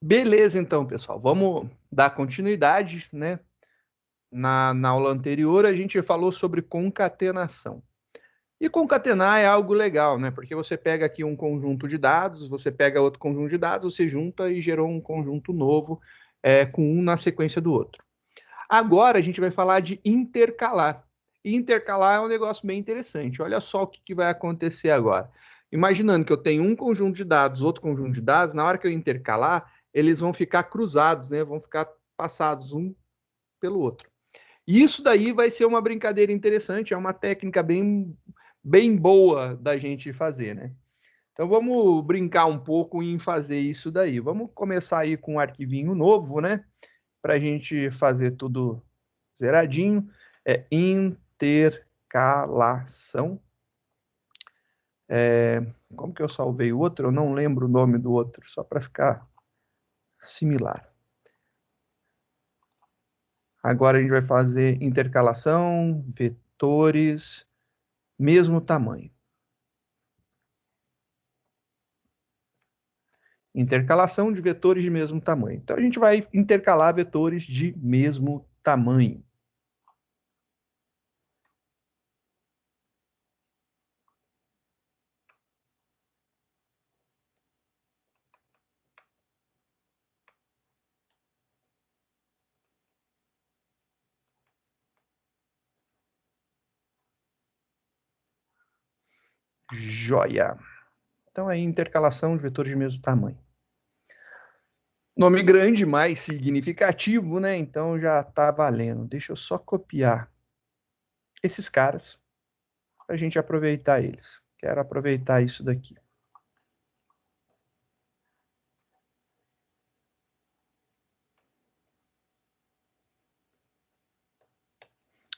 Beleza, então, pessoal. Vamos dar continuidade, né? Na aula anterior, a gente falou sobre concatenação. E concatenar é algo legal, né? Porque você pega aqui um conjunto de dados, você pega outro conjunto de dados, você junta e gerou um conjunto novo, com um na sequência do outro. Agora a gente vai falar de intercalar. Intercalar é um negócio bem interessante. Olha só o que vai acontecer agora. Imaginando que eu tenho um conjunto de dados, outro conjunto de dados, na hora que eu intercalar, eles vão ficar cruzados, né? Vão ficar passados um pelo outro. E isso daí vai ser uma brincadeira interessante, é uma técnica bem boa da gente fazer, né? Então vamos brincar um pouco em fazer isso daí. Vamos começar aí com um arquivinho novo, né? Para a gente fazer tudo zeradinho. É intercalação. Como que eu salvei o outro? Eu não lembro o nome do outro, só para ficar similar. Agora a gente vai fazer intercalação, vetores, mesmo tamanho. Intercalação de vetores de mesmo tamanho. Então a gente vai intercalar vetores de mesmo tamanho. Joia. Então aí intercalação de vetores de mesmo tamanho. Nome grande, mais significativo, né? Então já tá valendo. Deixa eu só copiar esses caras para a gente aproveitar eles. Quero aproveitar isso daqui.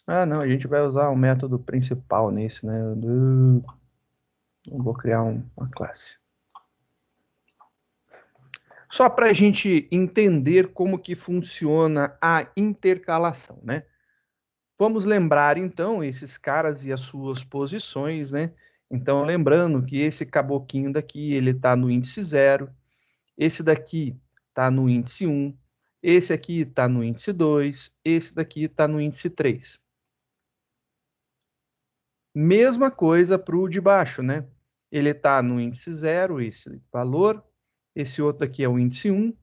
Ah, não, a gente vai usar o método principal nesse, né? Vou criar uma classe. Só para a gente entender como que funciona a intercalação, né? Vamos lembrar, então, esses caras e as suas posições, né? Então, lembrando que esse caboquinho daqui, ele está no índice 0, esse daqui está no índice 1, esse aqui está no índice 2, esse daqui está no índice 3. Mesma coisa para o de baixo, né? Ele está no índice 0, esse valor, esse outro aqui é o índice 1,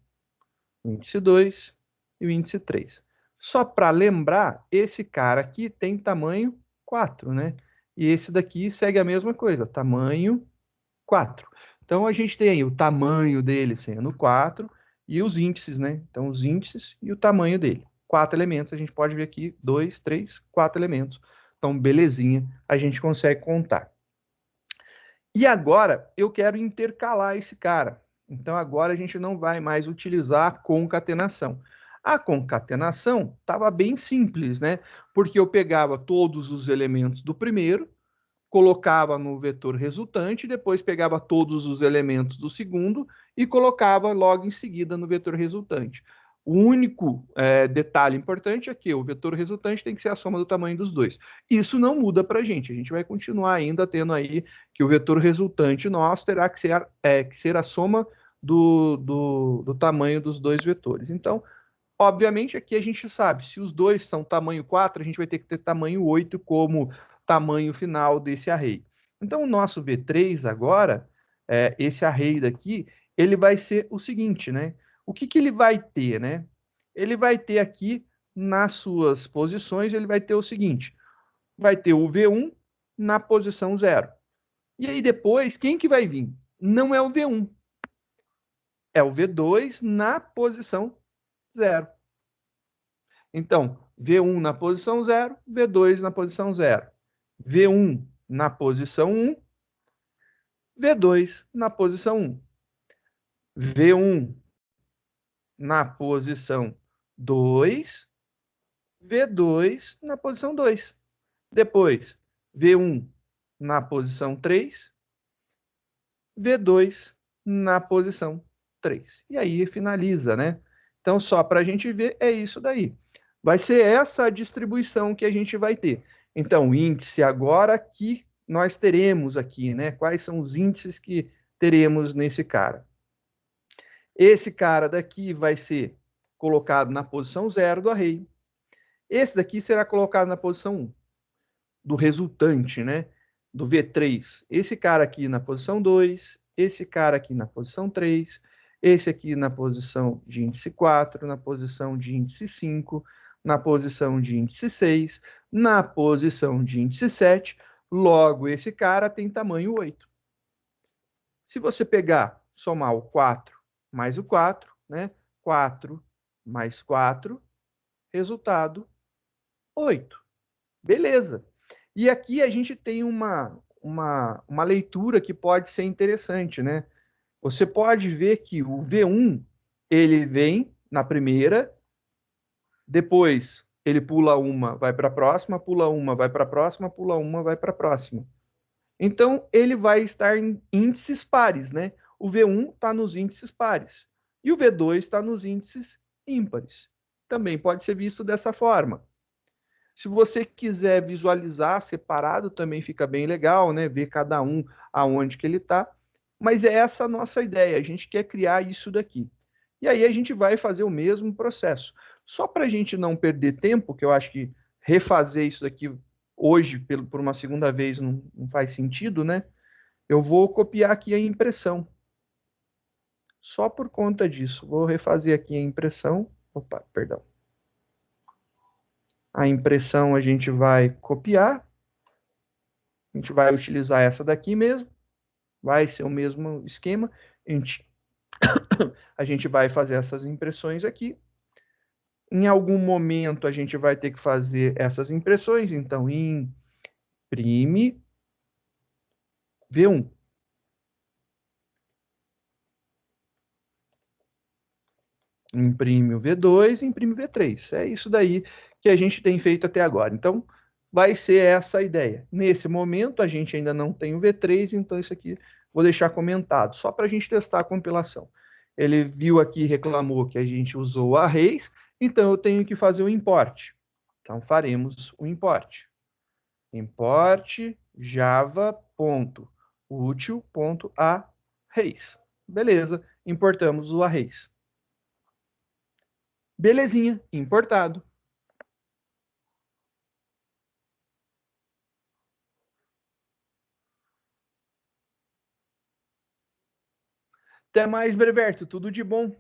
o índice 2 e o índice 3. Só para lembrar, esse cara aqui tem tamanho 4, né? E esse daqui segue a mesma coisa, tamanho 4. Então a gente tem aí o tamanho dele sendo 4 e os índices, né? Então os índices e o tamanho dele. 4 elementos, a gente pode ver aqui 2, 3, 4 elementos. Então, belezinha, a gente consegue contar. E agora eu quero intercalar esse cara. Então agora a gente não vai mais utilizar a concatenação. A concatenação estava bem simples, né? Porque eu pegava todos os elementos do primeiro, colocava no vetor resultante, depois pegava todos os elementos do segundo e colocava logo em seguida no vetor resultante. O único detalhe importante é que o vetor resultante tem que ser a soma do tamanho dos dois. Isso não muda para a gente vai continuar ainda tendo aí que o vetor resultante nosso terá que ser a soma do tamanho dos dois vetores. Então, obviamente, aqui a gente sabe, se os dois são tamanho 4, a gente vai ter que ter tamanho 8 como tamanho final desse array. Então, o nosso V3 agora, esse array daqui, ele vai ser o seguinte, né? O que ele vai ter, né? Ele vai ter aqui, nas suas posições, ele vai ter o seguinte, vai ter o V1 na posição 0. E aí depois, quem que vai vir? Não é o V1, é o V2 na posição 0. Então, V1 na posição 0, V2 na posição 0. V1 na posição 1, V2 na posição 1. V1 na posição 2, V2 na posição 2. Depois, V1 na posição 3, V2 na posição 3. E aí finaliza, né? Então, só para a gente ver, é isso daí. Vai ser essa a distribuição que a gente vai ter. Então, o índice agora que nós teremos aqui, né? Quais são os índices que teremos nesse cara? Esse cara daqui vai ser colocado na posição 0 do array. Esse daqui será colocado na posição 1 do resultante, né? Do V3. Esse cara aqui na posição 2, esse cara aqui na posição 3, esse aqui na posição de índice 4, na posição de índice 5, na posição de índice 6, na posição de índice 7. Logo, esse cara tem tamanho 8. Se você pegar, somar o 4 mais o 4, né? 4 mais 4, resultado 8. Beleza. E aqui a gente tem uma leitura que pode ser interessante, né? Você pode ver que o V1, ele vem na primeira, depois ele pula uma, vai para a próxima, pula uma, vai para a próxima, pula uma, vai para a próxima. Então, ele vai estar em índices pares, né? O V1 está nos índices pares e o V2 está nos índices ímpares. Também pode ser visto dessa forma. Se você quiser visualizar separado, também fica bem legal, né? Ver cada um aonde que ele está. Mas é essa a nossa ideia, a gente quer criar isso daqui. E aí a gente vai fazer o mesmo processo. Só para a gente não perder tempo, que eu acho que refazer isso daqui hoje por uma segunda vez não faz sentido, né? Eu vou copiar aqui a impressão. Só por conta disso. Vou refazer aqui a impressão. Opa, perdão. A impressão a gente vai copiar. A gente vai utilizar essa daqui mesmo. Vai ser o mesmo esquema. A gente vai fazer essas impressões aqui. Em algum momento a gente vai ter que fazer essas impressões. Então, imprime V1. Imprime o V2, imprime o V3. É isso daí que a gente tem feito até agora. Então, vai ser essa a ideia. Nesse momento, a gente ainda não tem o V3, então isso aqui vou deixar comentado, só para a gente testar a compilação. Ele viu aqui e reclamou que a gente usou arrays, então eu tenho que fazer o import. Então, faremos o import. Import java.util.arrays. Beleza, importamos o arrays. Belezinha, importado. Até mais, Breverto, tudo de bom.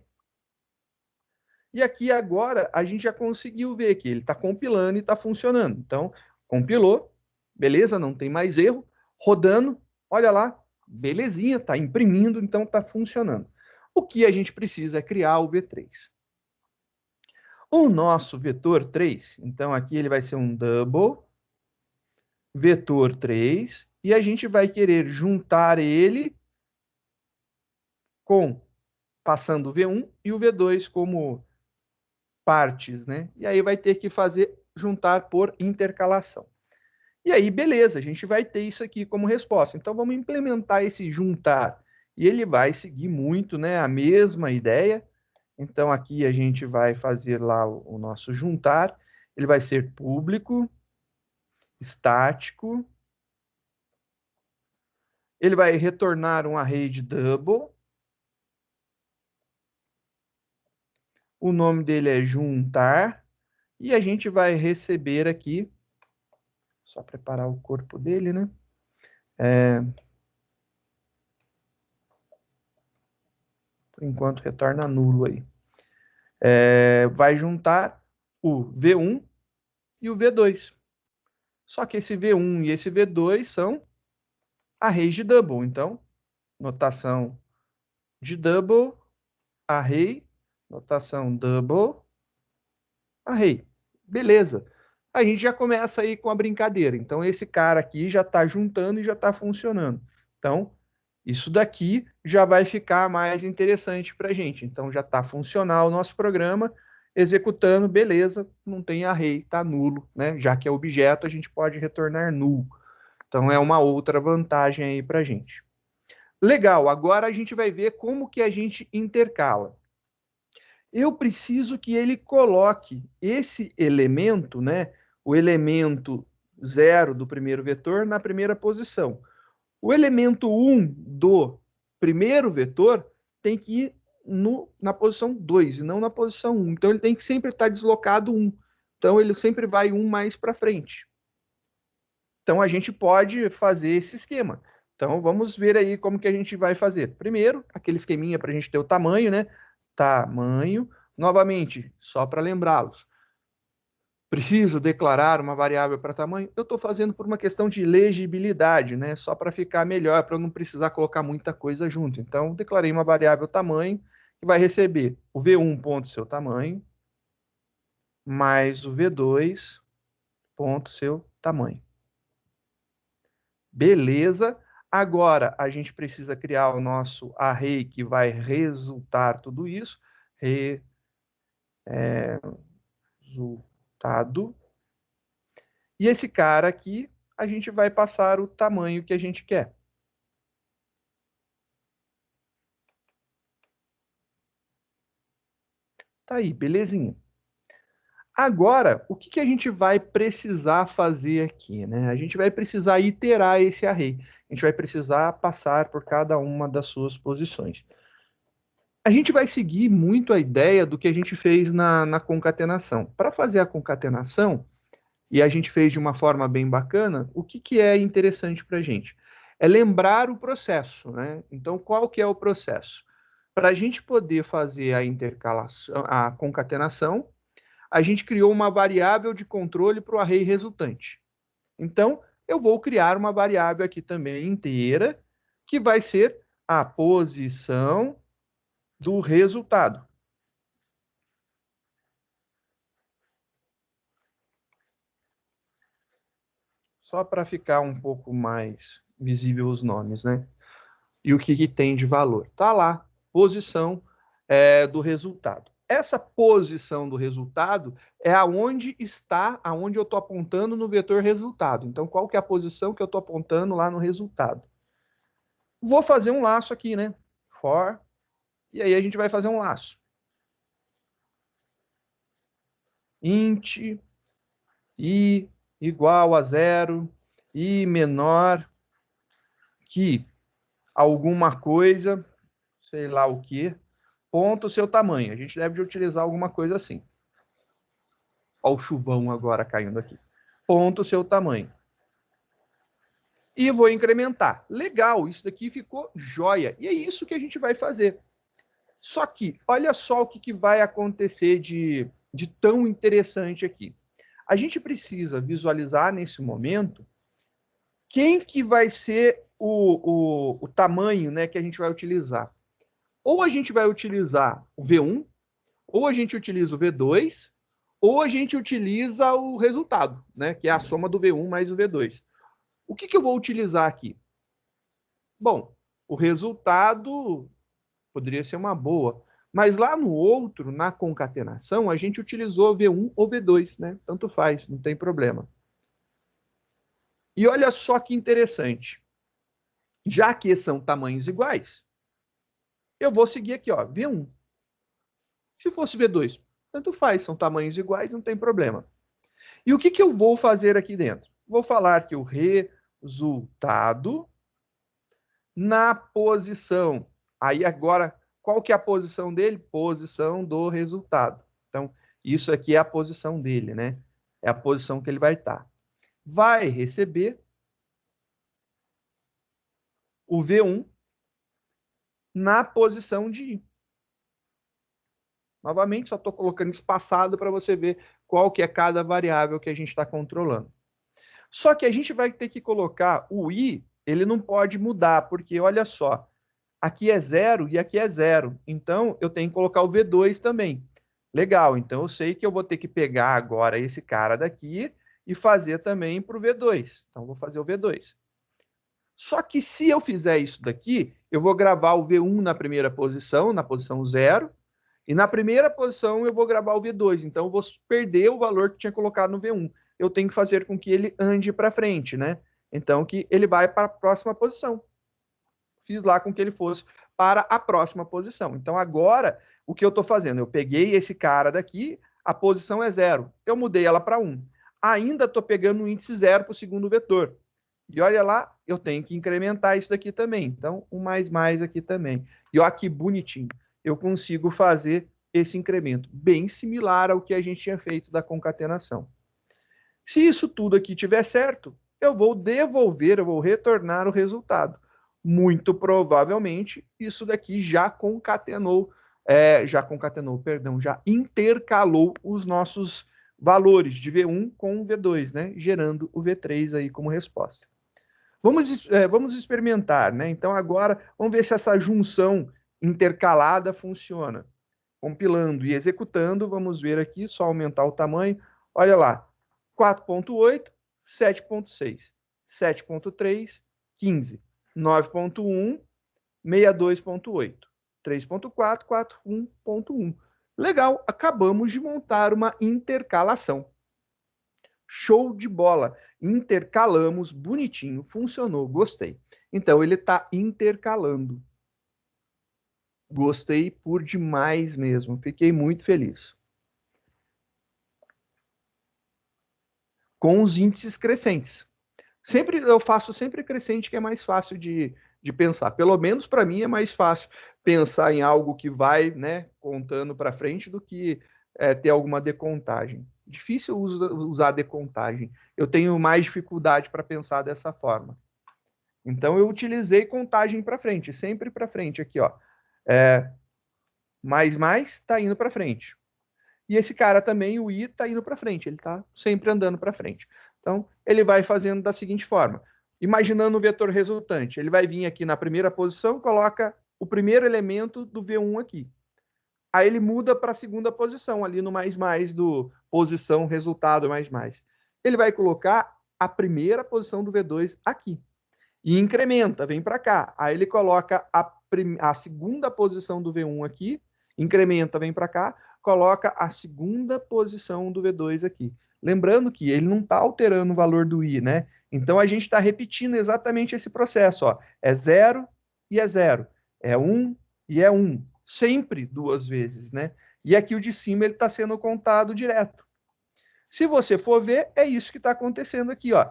E aqui agora a gente já conseguiu ver que ele está compilando e está funcionando. Então, compilou, beleza, não tem mais erro. Rodando, olha lá, belezinha, está imprimindo, então está funcionando. O que a gente precisa é criar o V3. O nosso vetor 3, então aqui ele vai ser um double vetor 3, e a gente vai querer juntar ele com, passando o V1 e o V2 como partes, né? E aí vai ter que fazer juntar por intercalação. E aí, beleza, a gente vai ter isso aqui como resposta. Então, vamos implementar esse juntar. E ele vai seguir muito, né, a mesma ideia. Então, aqui a gente vai fazer lá o nosso juntar. Ele vai ser público, estático. Ele vai retornar um array de double. O nome dele é juntar. E a gente vai receber aqui, só preparar o corpo dele, né? Por enquanto retorna nulo aí. Vai juntar o V1 e o V2. Só que esse V1 e esse V2 são arrays de double. Então, notação de double, array, notação double, array. Beleza. A gente já começa aí com a brincadeira. Então, esse cara aqui já está juntando e já está funcionando. Então, isso daqui já vai ficar mais interessante para a gente. Então, já está funcional o nosso programa, executando, beleza, não tem array, está nulo, né? Já que é objeto, a gente pode retornar null. Então, é uma outra vantagem aí para a gente. Legal, agora a gente vai ver como que a gente intercala. Eu preciso que ele coloque esse elemento, né? O elemento 0 do primeiro vetor na primeira posição. O elemento 1 do primeiro vetor tem que ir na posição 2 e não na posição 1. Então, ele tem que sempre estar deslocado 1. Então, ele sempre vai 1 mais para frente. Então, a gente pode fazer esse esquema. Então, vamos ver aí como que a gente vai fazer. Primeiro, aquele esqueminha para a gente ter o tamanho, né? Tamanho. Novamente, só para lembrá-los. Preciso declarar uma variável para tamanho? Eu estou fazendo por uma questão de legibilidade, né? Só para ficar melhor, para eu não precisar colocar muita coisa junto. Então, declarei uma variável tamanho, que vai receber o V1 ponto seu tamanho, mais o V2 ponto seu tamanho. Beleza. Agora, a gente precisa criar o nosso array que vai resultar tudo isso. Resultado. E esse cara aqui, a gente vai passar o tamanho que a gente quer. Tá aí, belezinha. Agora, o que a gente vai precisar fazer aqui, né? A gente vai precisar iterar esse array. A gente vai precisar passar por cada uma das suas posições. A gente vai seguir muito a ideia do que a gente fez na concatenação. Para fazer a concatenação, e a gente fez de uma forma bem bacana, o que é interessante para a gente? É lembrar o processo, né? Então, qual que é o processo? Para a gente poder fazer a intercalação, a concatenação, a gente criou uma variável de controle para o array resultante. Então, eu vou criar uma variável aqui também inteira, que vai ser a posição do resultado. Só para ficar um pouco mais visível os nomes, né? E o que tem de valor? Tá lá, posição do resultado. Essa posição do resultado é aonde está, aonde eu estou apontando no vetor resultado. Então, qual que é a posição que eu estou apontando lá no resultado? Vou fazer um laço aqui, né? For, e aí a gente vai fazer um laço. Int i igual a 0, i menor que alguma coisa, sei lá o que, ponto seu tamanho. A gente deve utilizar alguma coisa assim. Olha o chuvão agora caindo aqui. Ponto seu tamanho. E vou incrementar. Legal, isso daqui ficou joia. E é isso que a gente vai fazer. Só que, olha só o que vai acontecer de tão interessante aqui. A gente precisa visualizar nesse momento quem que vai ser o tamanho, né, que a gente vai utilizar. Ou a gente vai utilizar o V1, ou a gente utiliza o V2, ou a gente utiliza o resultado, né, que é a soma do V1 mais o V2. O que eu vou utilizar aqui? Bom, o resultado poderia ser uma boa, mas lá no outro, na concatenação, a gente utilizou V1 ou V2, né? Tanto faz, não tem problema. E olha só que interessante. Já que são tamanhos iguais, eu vou seguir aqui, ó, V1. Se fosse V2, tanto faz, são tamanhos iguais, não tem problema. E o que eu vou fazer aqui dentro? Vou falar que o resultado na posição. Aí agora, qual que é a posição dele? Posição do resultado. Então, isso aqui é a posição dele, né? É a posição que ele vai estar. Vai receber o V1 na posição de I. Novamente, só estou colocando espaçado para você ver qual que é cada variável que a gente está controlando. Só que a gente vai ter que colocar o I, ele não pode mudar, porque olha só, aqui é 0 e aqui é 0. Então, eu tenho que colocar o V2 também. Legal, então eu sei que eu vou ter que pegar agora esse cara daqui e fazer também para o V2. Então, vou fazer o V2. Só que se eu fizer isso daqui, eu vou gravar o V1 na primeira posição, na posição 0, e na primeira posição eu vou gravar o V2. Então, eu vou perder o valor que tinha colocado no V1. Eu tenho que fazer com que ele ande para frente, né? Então, que ele vai para a próxima posição. Fiz lá com que ele fosse para a próxima posição. Então, agora, o que eu estou fazendo? Eu peguei esse cara daqui, a posição é 0. Eu mudei ela para 1. Ainda estou pegando o índice 0 para o segundo vetor. E olha lá, eu tenho que incrementar isso daqui também. Então, um mais aqui também. E olha que bonitinho. eu consigo fazer esse incremento, bem similar ao que a gente tinha feito da concatenação. Se isso tudo aqui tiver certo, eu vou devolver, eu vou retornar o resultado. Muito provavelmente, isso daqui já concatenou, já intercalou os nossos valores de V1 com o V2, né? Gerando o V3 aí como resposta. Vamos experimentar, né? Então agora vamos ver se essa junção intercalada funciona. Compilando e executando, vamos ver aqui, só aumentar o tamanho. Olha lá, 4.8, 7.6, 7.3, 15, 9.1, 62.8, 3.4, 4.1.1. Legal, acabamos de montar uma intercalação. Show de bola. Intercalamos, bonitinho, funcionou, gostei. Então, ele está intercalando. Gostei por demais mesmo, fiquei muito feliz. Com os índices crescentes. Eu faço sempre crescente, que é mais fácil de pensar. Pelo menos para mim é mais fácil pensar em algo que vai, né, contando para frente do que ter alguma decontagem. Difícil usar decontagem. Eu tenho mais dificuldade para pensar dessa forma. Então eu utilizei contagem para frente, sempre para frente aqui, ó. Mais está indo para frente. E esse cara também, o I, está indo para frente, ele está sempre andando para frente. Então, ele vai fazendo da seguinte forma. Imaginando o vetor resultante, ele vai vir aqui na primeira posição, coloca o primeiro elemento do V1 aqui. Aí ele muda para a segunda posição, ali no mais do posição, resultado, mais. Ele vai colocar a primeira posição do V2 aqui. E incrementa, vem para cá. Aí ele coloca a segunda posição do V1 aqui, incrementa, vem para cá, coloca a segunda posição do V2 aqui. Lembrando que ele não está alterando o valor do I, né? Então a gente está repetindo exatamente esse processo. Ó. É 0 e é 0. É 1 e é 1. Sempre duas vezes, né? E aqui o de cima ele está sendo contado direto. Se você for ver, é isso que está acontecendo aqui, ó.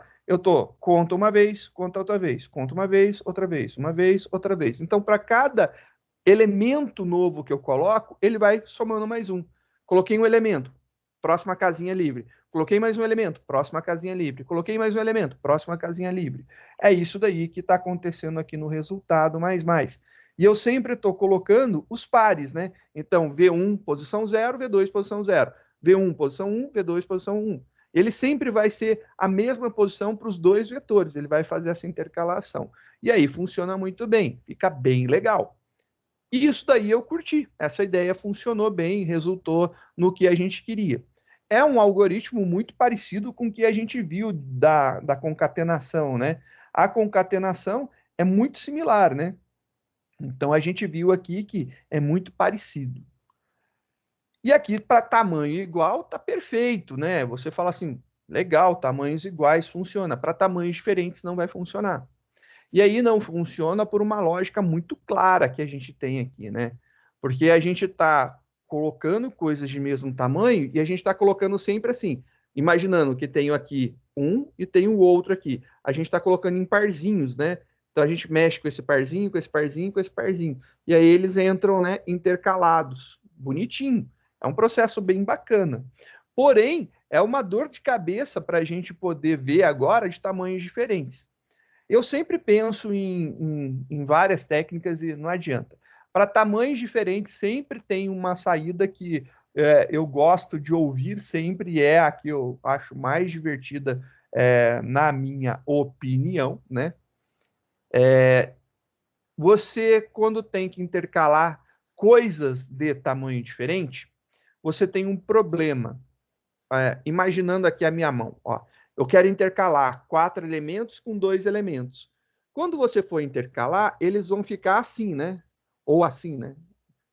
Conto uma vez, conto outra vez, conto uma vez, outra vez, uma vez, outra vez. Então, para cada elemento novo que eu coloco, ele vai somando mais um. Coloquei um elemento, próxima casinha livre. Coloquei mais um elemento, próxima casinha livre. Coloquei mais um elemento, próxima casinha livre. É isso daí que está acontecendo aqui no resultado, mais. E eu sempre estou colocando os pares, né? Então, V1, posição 0, V2, posição 0. V1, posição 1, V2, posição 1. Ele sempre vai ser a mesma posição para os dois vetores, ele vai fazer essa intercalação. E aí funciona muito bem, fica bem legal. E isso daí eu curti. Essa ideia funcionou bem, resultou no que a gente queria. É um algoritmo muito parecido com o que a gente viu da concatenação, né? A concatenação é muito similar, né? Então a gente viu aqui que é muito parecido. E aqui, para tamanho igual, tá perfeito, né? Você fala assim, legal, tamanhos iguais funciona. Para tamanhos diferentes não vai funcionar. E aí não funciona por uma lógica muito clara que a gente tem aqui, né? Porque a gente está colocando coisas de mesmo tamanho e a gente está colocando sempre assim, imaginando que tenho aqui um e tenho o outro aqui. A gente está colocando em parzinhos, né? Então a gente mexe com esse parzinho, com esse parzinho, com esse parzinho. E aí eles entram, né, intercalados. Bonitinho. É um processo bem bacana. Porém, é uma dor de cabeça para a gente poder ver agora de tamanhos diferentes. Eu sempre penso em várias técnicas e não adianta. Para tamanhos diferentes, sempre tem uma saída que eu gosto de ouvir sempre, e é a que eu acho mais divertida, na minha opinião, né? Você, quando tem que intercalar coisas de tamanho diferente, você tem um problema. Imaginando aqui a minha mão, ó, eu quero intercalar 4 elementos com 2 elementos. Quando você for intercalar, eles vão ficar assim, né? Ou assim, né?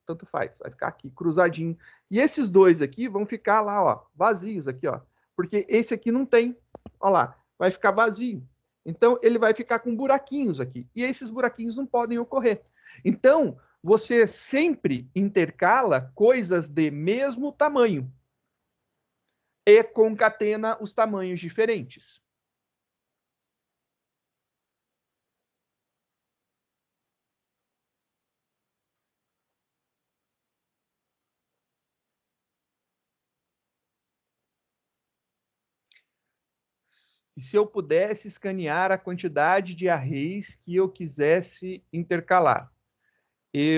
Tanto faz, vai ficar aqui cruzadinho. E esses dois aqui vão ficar lá, ó, vazios aqui, ó, porque esse aqui não tem. Ó lá, vai ficar vazio. Então ele vai ficar com buraquinhos aqui. E esses buraquinhos não podem ocorrer. Então, você sempre intercala coisas de mesmo tamanho e concatena os tamanhos diferentes. E se eu pudesse escanear a quantidade de arrays que eu quisesse intercalar?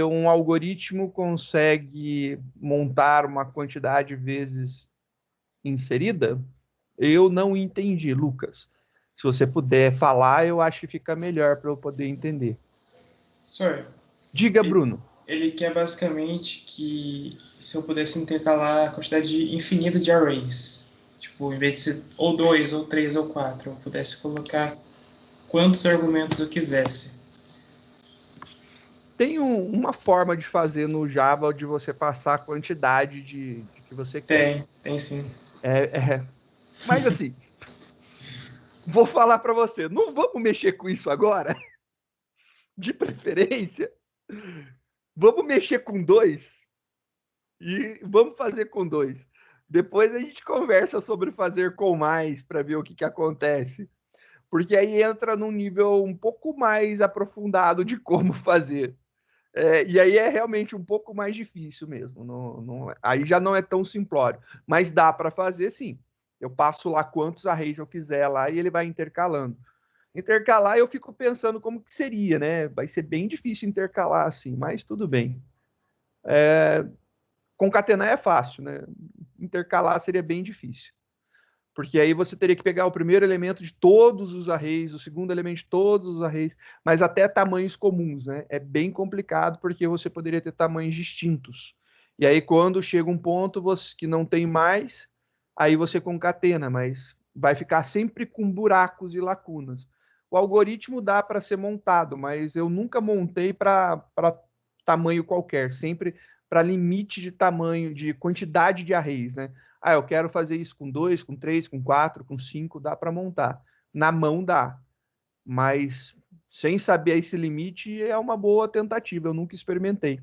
Um algoritmo consegue montar uma quantidade de vezes inserida? Eu não entendi, Lucas. Se você puder falar, eu acho que fica melhor para eu poder entender. Sir, Diga, ele, Bruno. ele quer basicamente que se eu pudesse intercalar a quantidade infinita de arrays, tipo, em vez de ser ou dois, ou três, ou quatro, eu pudesse colocar quantos argumentos eu quisesse. Tem uma forma de fazer no Java de você passar a quantidade de que você quer. Tem sim. Mas assim, vou falar para você, não vamos mexer com isso agora, de preferência. Vamos mexer com dois e vamos fazer com dois. Depois a gente conversa sobre fazer com mais para ver o que acontece. Porque aí entra num nível um pouco mais aprofundado de como fazer. E aí é realmente um pouco mais difícil mesmo. Aí já não é tão simplório. Mas dá para fazer sim. Eu passo lá quantos arrays eu quiser lá e ele vai intercalando. Intercalar eu fico pensando como que seria, né? Vai ser bem difícil intercalar assim, mas tudo bem. Concatenar é fácil, né? Intercalar seria bem difícil. Porque aí você teria que pegar o primeiro elemento de todos os arrays, o segundo elemento de todos os arrays, mas até tamanhos comuns, né? É bem complicado porque você poderia ter tamanhos distintos. E aí, quando chega um ponto que não tem mais, aí você concatena, mas vai ficar sempre com buracos e lacunas. O algoritmo dá para ser montado, mas eu nunca montei para tamanho qualquer, sempre para limite de tamanho, de quantidade de arrays, né? Eu quero fazer isso com 2, com 3, com 4, com 5, dá para montar. Na mão dá, mas sem saber esse limite é uma boa tentativa, eu nunca experimentei.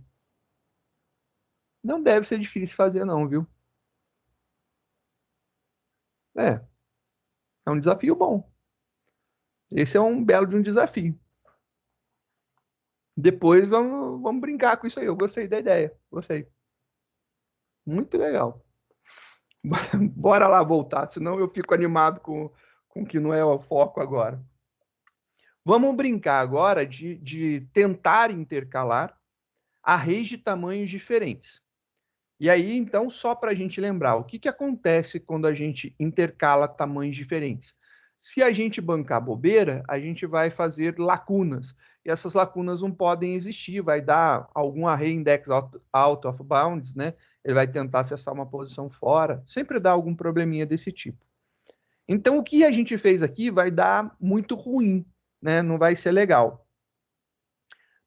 Não deve ser difícil fazer não, viu? É, é um desafio bom. Esse é um belo de um desafio. Depois vamos brincar com isso aí, eu gostei da ideia, gostei. Muito legal. Bora lá voltar, senão eu fico animado com o que não é o foco agora. Vamos brincar agora de tentar intercalar arrays de tamanhos diferentes. E aí, então, só para a gente lembrar, o que acontece quando a gente intercala tamanhos diferentes? Se a gente bancar bobeira, a gente vai fazer lacunas. E essas lacunas não podem existir, vai dar algum array index out of bounds, né? Ele vai tentar acessar uma posição fora, sempre dá algum probleminha desse tipo. Então, o que a gente fez aqui vai dar muito ruim, né? Não vai ser legal.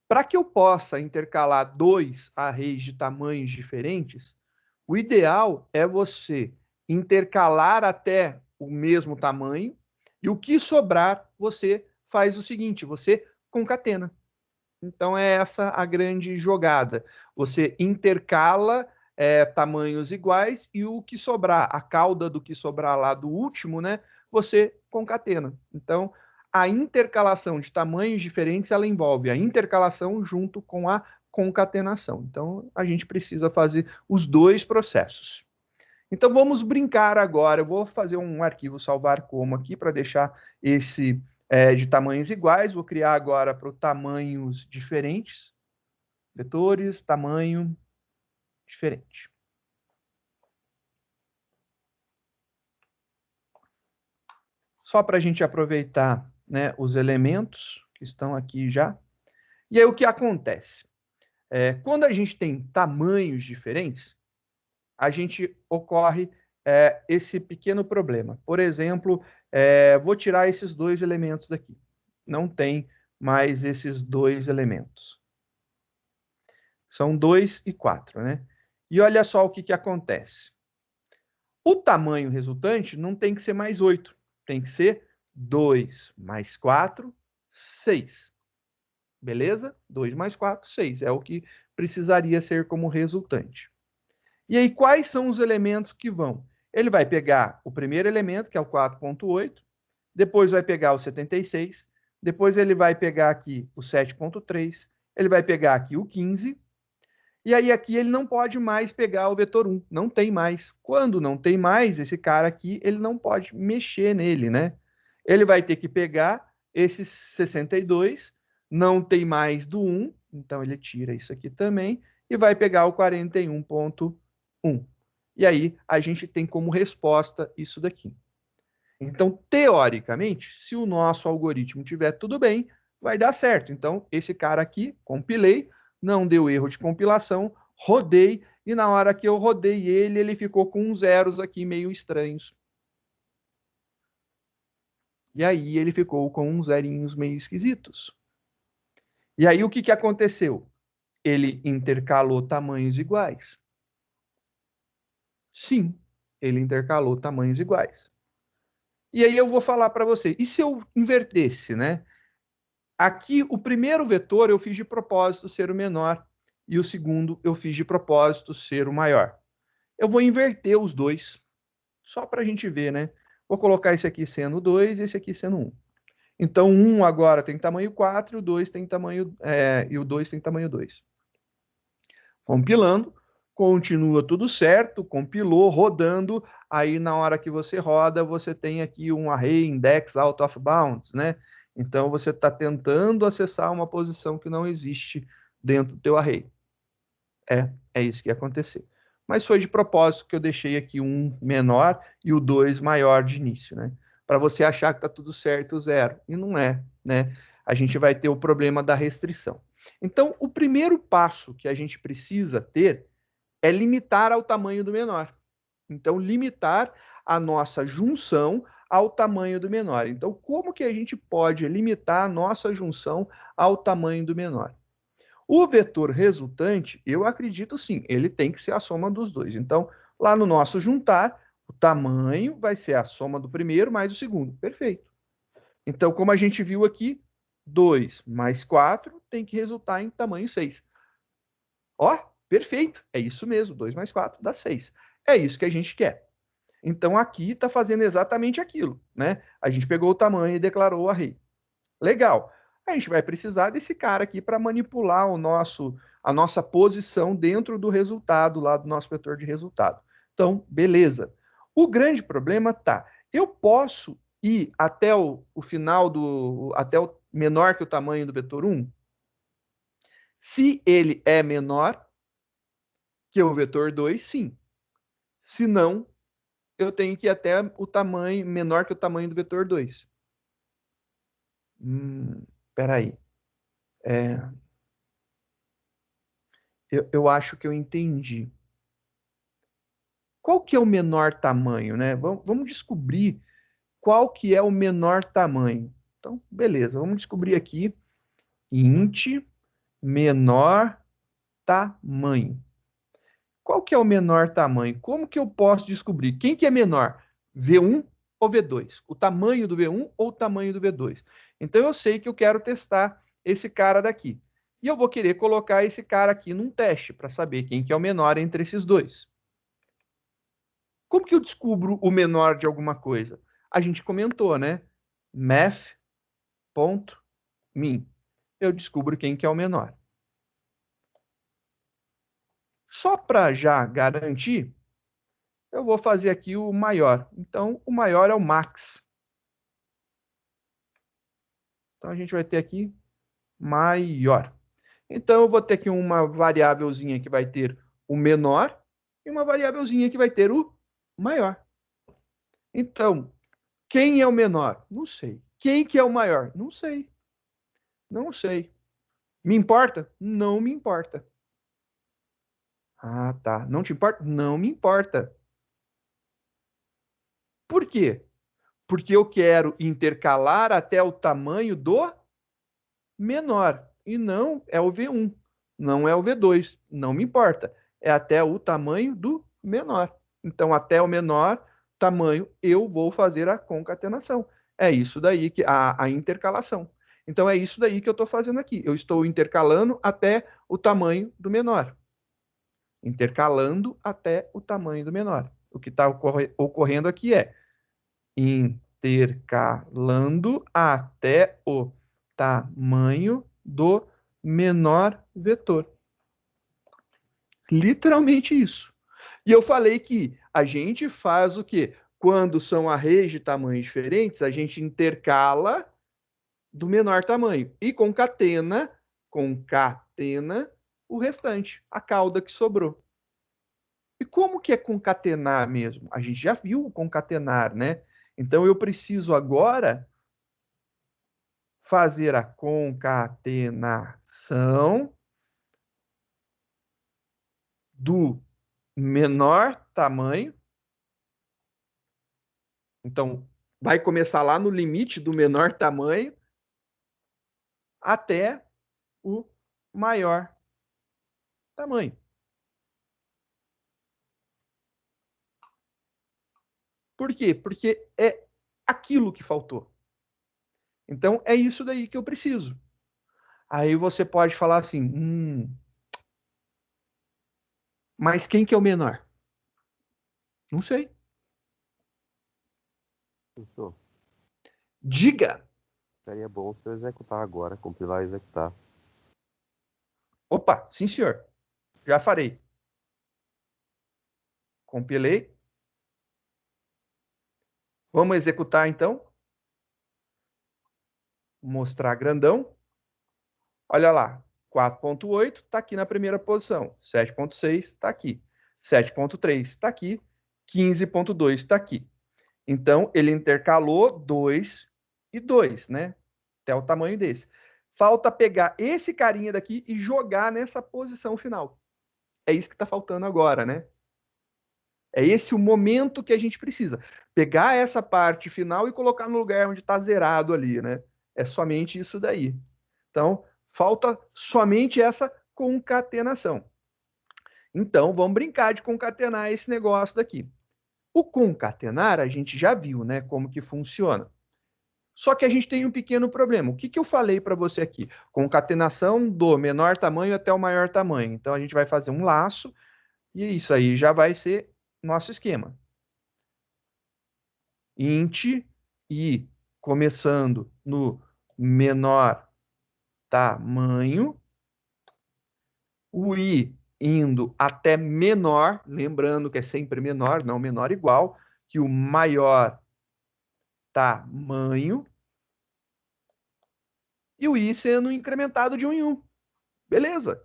Para que eu possa intercalar dois arrays de tamanhos diferentes, o ideal é você intercalar até o mesmo tamanho e o que sobrar você faz o seguinte, você concatena. Então é essa a grande jogada. Você intercala tamanhos iguais e o que sobrar, a cauda do que sobrar lá do último, né? Você concatena. Então a intercalação de tamanhos diferentes ela envolve a intercalação junto com a concatenação. Então a gente precisa fazer os dois processos. Então vamos brincar agora. Eu vou fazer um arquivo salvar como aqui para deixar esse de tamanhos iguais. Vou criar agora para tamanhos diferentes. Vetores, tamanho diferente. Só para a gente aproveitar, né, os elementos que estão aqui já. E aí o que acontece? Quando a gente tem tamanhos diferentes, a gente ocorre esse pequeno problema. Por exemplo, vou tirar esses dois elementos daqui. Não tem mais esses dois elementos. São 2 e 4, né? E olha só o que acontece. O tamanho resultante não tem que ser mais 8. Tem que ser 2 mais 4, 6. Beleza? 2 mais 4, 6. É o que precisaria ser como resultante. E aí, quais são os elementos que vão? Ele vai pegar o primeiro elemento, que é o 4.8, depois vai pegar o 76, depois ele vai pegar aqui o 7.3, ele vai pegar aqui o 15, e aí aqui ele não pode mais pegar o vetor 1, não tem mais. Quando não tem mais, esse cara aqui, ele não pode mexer nele, né? Ele vai ter que pegar esses 62, não tem mais do 1, então ele tira isso aqui também, e vai pegar o 41,1. E aí a gente tem como resposta isso daqui. Então, teoricamente, se o nosso algoritmo tiver tudo bem, vai dar certo. Então, esse cara aqui, compilei, não deu erro de compilação, rodei, e na hora que eu rodei ele, ele ficou com uns zeros aqui meio estranhos. E aí ele ficou com uns zerinhos meio esquisitos. E aí o que aconteceu? Ele intercalou tamanhos iguais. Sim, ele intercalou tamanhos iguais. E aí eu vou falar para você, e se eu invertesse, né? Aqui, o primeiro vetor eu fiz de propósito ser o menor, e o segundo eu fiz de propósito ser o maior. Eu vou inverter os dois, só para a gente ver, né? Vou colocar esse aqui sendo 2 e esse aqui sendo 1. Então, 1 agora tem tamanho 4 e o 2 tem tamanho, e o 2 tem tamanho 2. Compilando, continua tudo certo, compilou, rodando, aí na hora que você roda, você tem aqui um array index out of bounds, né? Então, você está tentando acessar uma posição que não existe dentro do teu array. É isso que ia acontecer. Mas foi de propósito que eu deixei aqui um menor e o 2 maior de início, né? Para você achar que está tudo certo, zero. E não é, né? A gente vai ter o problema da restrição. Então, o primeiro passo que a gente precisa ter é limitar ao tamanho do menor. Então, limitar a nossa junção ao tamanho do menor. Então, como que a gente pode limitar a nossa junção ao tamanho do menor? O vetor resultante, eu acredito sim, ele tem que ser a soma dos dois. Então, lá no nosso juntar, o tamanho vai ser a soma do primeiro mais o segundo. Perfeito. Então, como a gente viu aqui, 2 mais 4 tem que resultar em tamanho 6. Ó, perfeito. É isso mesmo, 2 mais 4 dá 6. É isso que a gente quer. Então, aqui está fazendo exatamente aquilo, né? A gente pegou o tamanho e declarou o array. Legal. A gente vai precisar desse cara aqui para manipular a nossa posição dentro do resultado lá do nosso vetor de resultado. Então, beleza. O grande problema tá, eu posso ir até o final até o menor que o tamanho do vetor 1? Se ele é menor que o vetor 2, sim. Se não, eu tenho que ir até o tamanho menor que o tamanho do vetor 2. Peraí. Eu acho que eu entendi. Qual que é o menor tamanho, né? Vamos descobrir qual que é o menor tamanho. Então, beleza, vamos descobrir aqui int menor tamanho. Qual que é o menor tamanho? Como que eu posso descobrir? Quem que é menor? V1 ou V2? O tamanho do V1 ou o tamanho do V2? Então, eu sei que eu quero testar esse cara daqui. E eu vou querer colocar esse cara aqui num teste para saber quem que é o menor entre esses dois. Como que eu descubro o menor de alguma coisa? A gente comentou, né? Math.min. Eu descubro quem que é o menor. Só para já garantir, eu vou fazer aqui o maior. Então, o maior é o max. Então, a gente vai ter aqui maior. Então, eu vou ter aqui uma variávelzinha que vai ter o menor e uma variávelzinha que vai ter o maior. Então, quem é o menor? Não sei. Quem que é o maior? Não sei. Não sei. Me importa? Não me importa. Ah, tá. Não te importa? Não me importa. Por quê? Porque eu quero intercalar até o tamanho do menor. E não é o V1. Não é o V2. Não me importa. É até o tamanho do menor. Então, até o menor tamanho, eu vou fazer a concatenação. É isso daí que a intercalação. Então, é isso daí que eu estou fazendo aqui. Eu estou intercalando até o tamanho do menor. Intercalando até o tamanho do menor. O que está ocorrendo aqui é intercalando até o tamanho do menor vetor. Literalmente isso. E eu falei que a gente faz o quê? quando são arrays de tamanhos diferentes, a gente intercala do menor tamanho e concatena o restante, a cauda que sobrou. E como que é concatenar mesmo? A gente já viu o concatenar, né? Então eu preciso agora fazer a concatenação do menor tamanho. Então, vai começar lá no limite do menor tamanho até o maior tamanho. Por quê? Porque é aquilo que faltou. Então, é isso daí que eu preciso. Aí você pode falar assim, mas quem que é o menor? Não sei. Professor, Diga. seria bom se eu executar agora, compilar e executar. Opa, sim senhor. Já farei. Compilei. Vamos executar então. Mostrar grandão. Olha lá. 4.8 está aqui na primeira posição. 7.6 está aqui. 7.3 está aqui. 15.2 está aqui. Então, ele intercalou 2 e 2, né? Até o tamanho desse. Falta pegar esse carinha daqui e jogar nessa posição final. É isso que está faltando agora, né? É esse o momento que a gente precisa. Pegar essa parte final e colocar no lugar onde está zerado ali, né? É somente isso daí. Então, falta somente essa concatenação. Então, vamos brincar de concatenar esse negócio daqui. O concatenar, a gente já viu, né? Como que funciona. Só que a gente tem um pequeno problema. O que, que eu falei para você aqui? Concatenação do menor tamanho até o maior tamanho. Então, a gente vai fazer um laço e isso aí já vai ser nosso esquema. Int i começando no menor tamanho, o i indo até menor, lembrando que é sempre menor, não menor igual, que o maior tamanho, e o i sendo incrementado de 1 em 1. Beleza,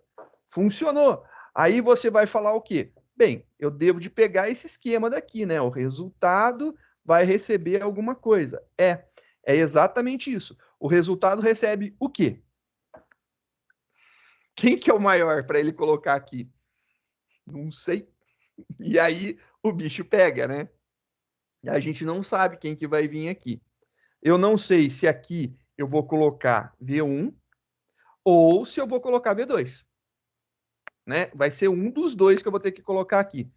funcionou. Aí você vai falar o quê? Bem, eu devo de pegar esse esquema daqui, né? O resultado vai receber alguma coisa. É exatamente isso. O resultado recebe o quê? Quem que é o maior para ele colocar aqui? Não sei. E aí o bicho pega, né? A gente não sabe quem que vai vir aqui. Eu não sei se aqui eu vou colocar V1 ou se eu vou colocar V2. Né? Vai ser um dos dois que eu vou ter que colocar aqui.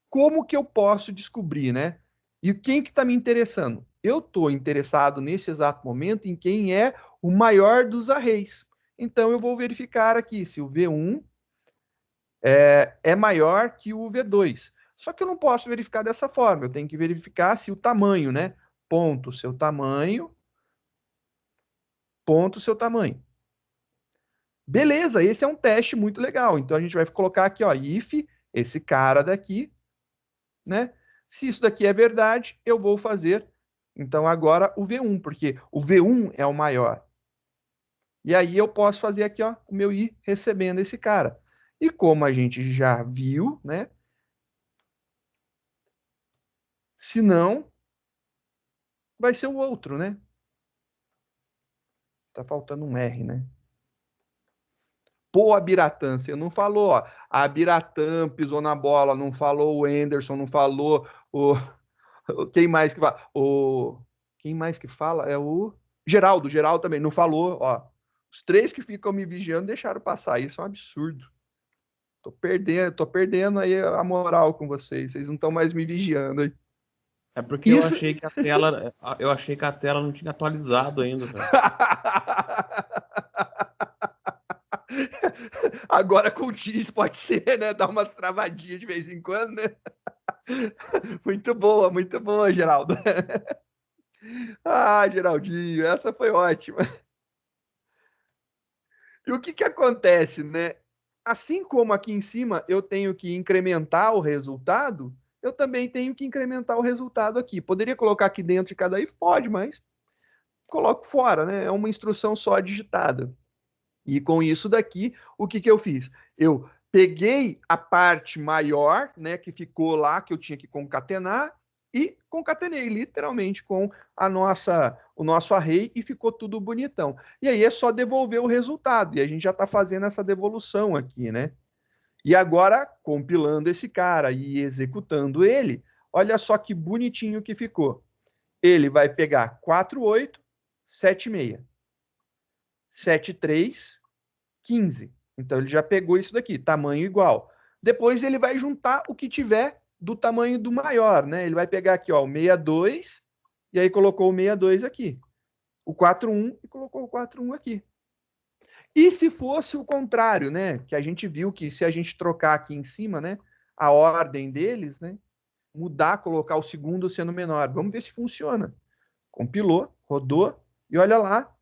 Como que eu posso descobrir, né? E quem que está me interessando? Eu estou interessado nesse exato momento em quem é o maior dos arrays. Então eu vou verificar aqui se o V1 é maior que o V2. Só que eu não posso verificar dessa forma, eu tenho que verificar se o tamanho, né? Ponto seu tamanho, ponto seu tamanho. Beleza, esse é um teste muito legal. Então a gente vai colocar aqui, ó, if, esse cara daqui, né? Se isso daqui é verdade, eu vou fazer, então, agora o V1, porque o V1 é o maior. E aí eu posso fazer aqui, ó, o meu i recebendo esse cara. E como a gente já viu, né? Se não, vai ser o outro, né? Tá faltando um R, né? Pô, a Biratã, você não falou, ó. A Biratã pisou na bola, não falou o Anderson, não falou o. Quem mais que fala? Quem mais que fala? É o Geraldo. Geraldo também não falou, ó. Os três que ficam me vigiando deixaram passar. Isso é um absurdo. Tô perdendo aí a moral com vocês. Vocês não estão mais me vigiando aí. É porque Isso. eu achei que a tela não tinha atualizado ainda, velho. Agora com o Teams pode ser, né? Dar umas travadinhas de vez em quando, né? Muito boa, Geraldo. Ah, Geraldinho, essa foi ótima. E o que que acontece, né? Assim como aqui em cima eu tenho que incrementar o resultado, eu também tenho que incrementar o resultado aqui. Poderia colocar aqui dentro de cada if? Pode, mas coloco fora, né? É uma instrução só digitada. E com isso daqui, o que eu fiz? Eu peguei a parte maior, né, que ficou lá, que eu tinha que concatenar, e concatenei literalmente com o nosso array e ficou tudo bonitão. E aí é só devolver o resultado, e a gente já está fazendo essa devolução aqui, né? E agora, compilando esse cara e executando ele, olha só que bonitinho que ficou. Ele vai pegar 48, 76, 73, 15. Então ele já pegou isso daqui, tamanho igual. Depois ele vai juntar o que tiver do tamanho do maior, né? Ele vai pegar aqui, ó, o 62 e aí colocou o 62 aqui. O 41 e colocou o 41 aqui. E se fosse o contrário, né? Que a gente viu que se a gente trocar aqui em cima, né, a ordem deles, né, mudar, colocar o segundo sendo menor. Vamos ver se funciona. Compilou, rodou e olha lá,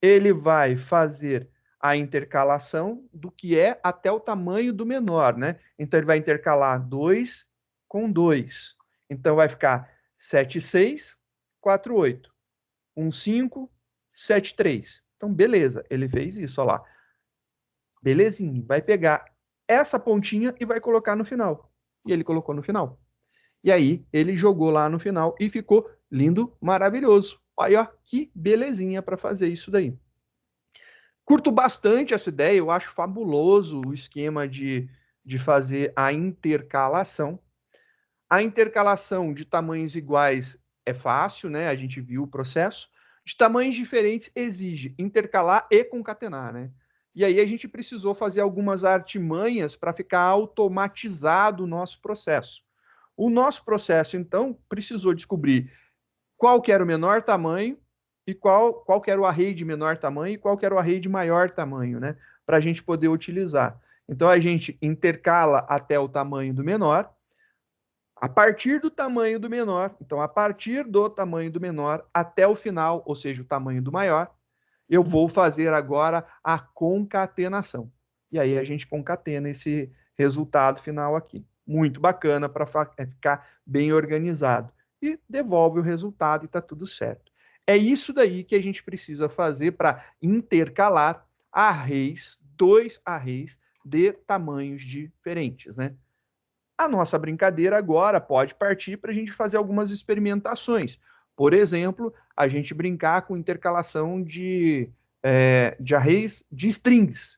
ele vai fazer a intercalação do que é até o tamanho do menor, né? Então ele vai intercalar 2 com 2. Então vai ficar 76, 48. 15, 73. Então beleza, ele fez isso, olha lá. Belezinha, vai pegar essa pontinha e vai colocar no final. E ele colocou no final. E aí ele jogou lá no final e ficou lindo, maravilhoso. Olha, ó, que belezinha para fazer isso daí. Curto bastante essa ideia, eu acho fabuloso o esquema de fazer a intercalação. A intercalação de tamanhos iguais é fácil, né? A gente viu o processo. De tamanhos diferentes exige intercalar e concatenar, né? E aí a gente precisou fazer algumas artimanhas para ficar automatizado o nosso processo. O nosso processo, então, precisou descobrir qual que era o menor tamanho e qual que era o array de menor tamanho e qual que era o array de maior tamanho, né? Para a gente poder utilizar. Então, a gente intercala até o tamanho do menor, a partir do tamanho do menor, então, a partir do tamanho do menor até o final, ou seja, o tamanho do maior, eu vou fazer agora a concatenação. E aí a gente concatena esse resultado final aqui. Muito bacana para ficar bem organizado. E devolve o resultado e está tudo certo. É isso daí que a gente precisa fazer para intercalar arrays, dois arrays de tamanhos diferentes, né? A nossa brincadeira agora pode partir para a gente fazer algumas experimentações. Por exemplo, a gente brincar com intercalação de arrays de strings,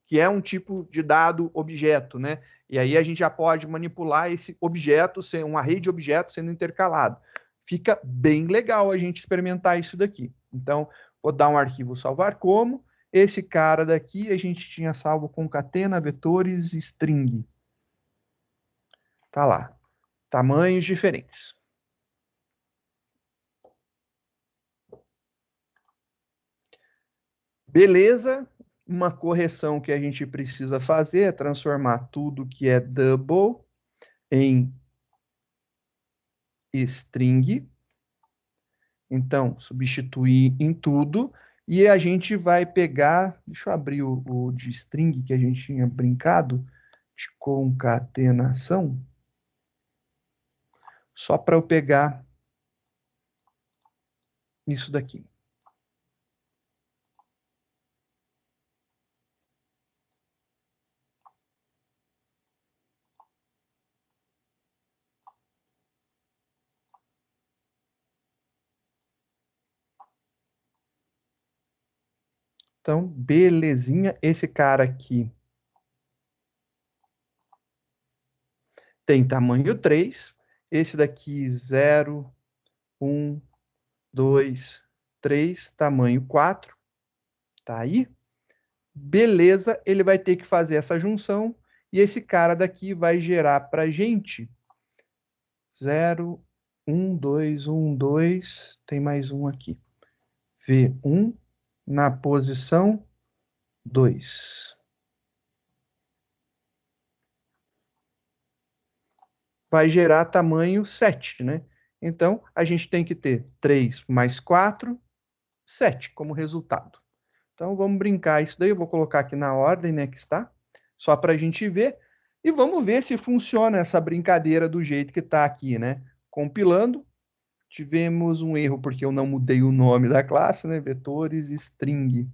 que é um tipo de dado objeto, né? E aí a gente já pode manipular esse objeto, um array de objetos sendo intercalado. Fica bem legal a gente experimentar isso daqui. Então, vou dar um arquivo salvar como. Esse cara daqui a gente tinha salvo concatena vetores string. Tá lá. Tamanhos diferentes. Beleza. Uma correção que a gente precisa fazer é transformar tudo que é double em string. Então, substituir em tudo. E a gente vai pegar. Deixa eu abrir o de string que a gente tinha brincado de concatenação. Só para eu pegar isso daqui. Então, belezinha. Esse cara aqui tem tamanho 3. Esse daqui, 0, 1, 2, 3, tamanho 4. Tá aí? Beleza, ele vai ter que fazer essa junção. E esse cara daqui vai gerar para a gente 0, 1, 2, 1, 2. Tem mais um aqui. V1 na posição 2. Vai gerar tamanho 7, né? Então, a gente tem que ter 3 mais 4, 7 como resultado. Então, vamos brincar isso daí. Eu vou colocar aqui na ordem, né, que está, só para a gente ver. E vamos ver se funciona essa brincadeira do jeito que está aqui, né? Compilando, tivemos um erro porque eu não mudei o nome da classe, né? Vetores string.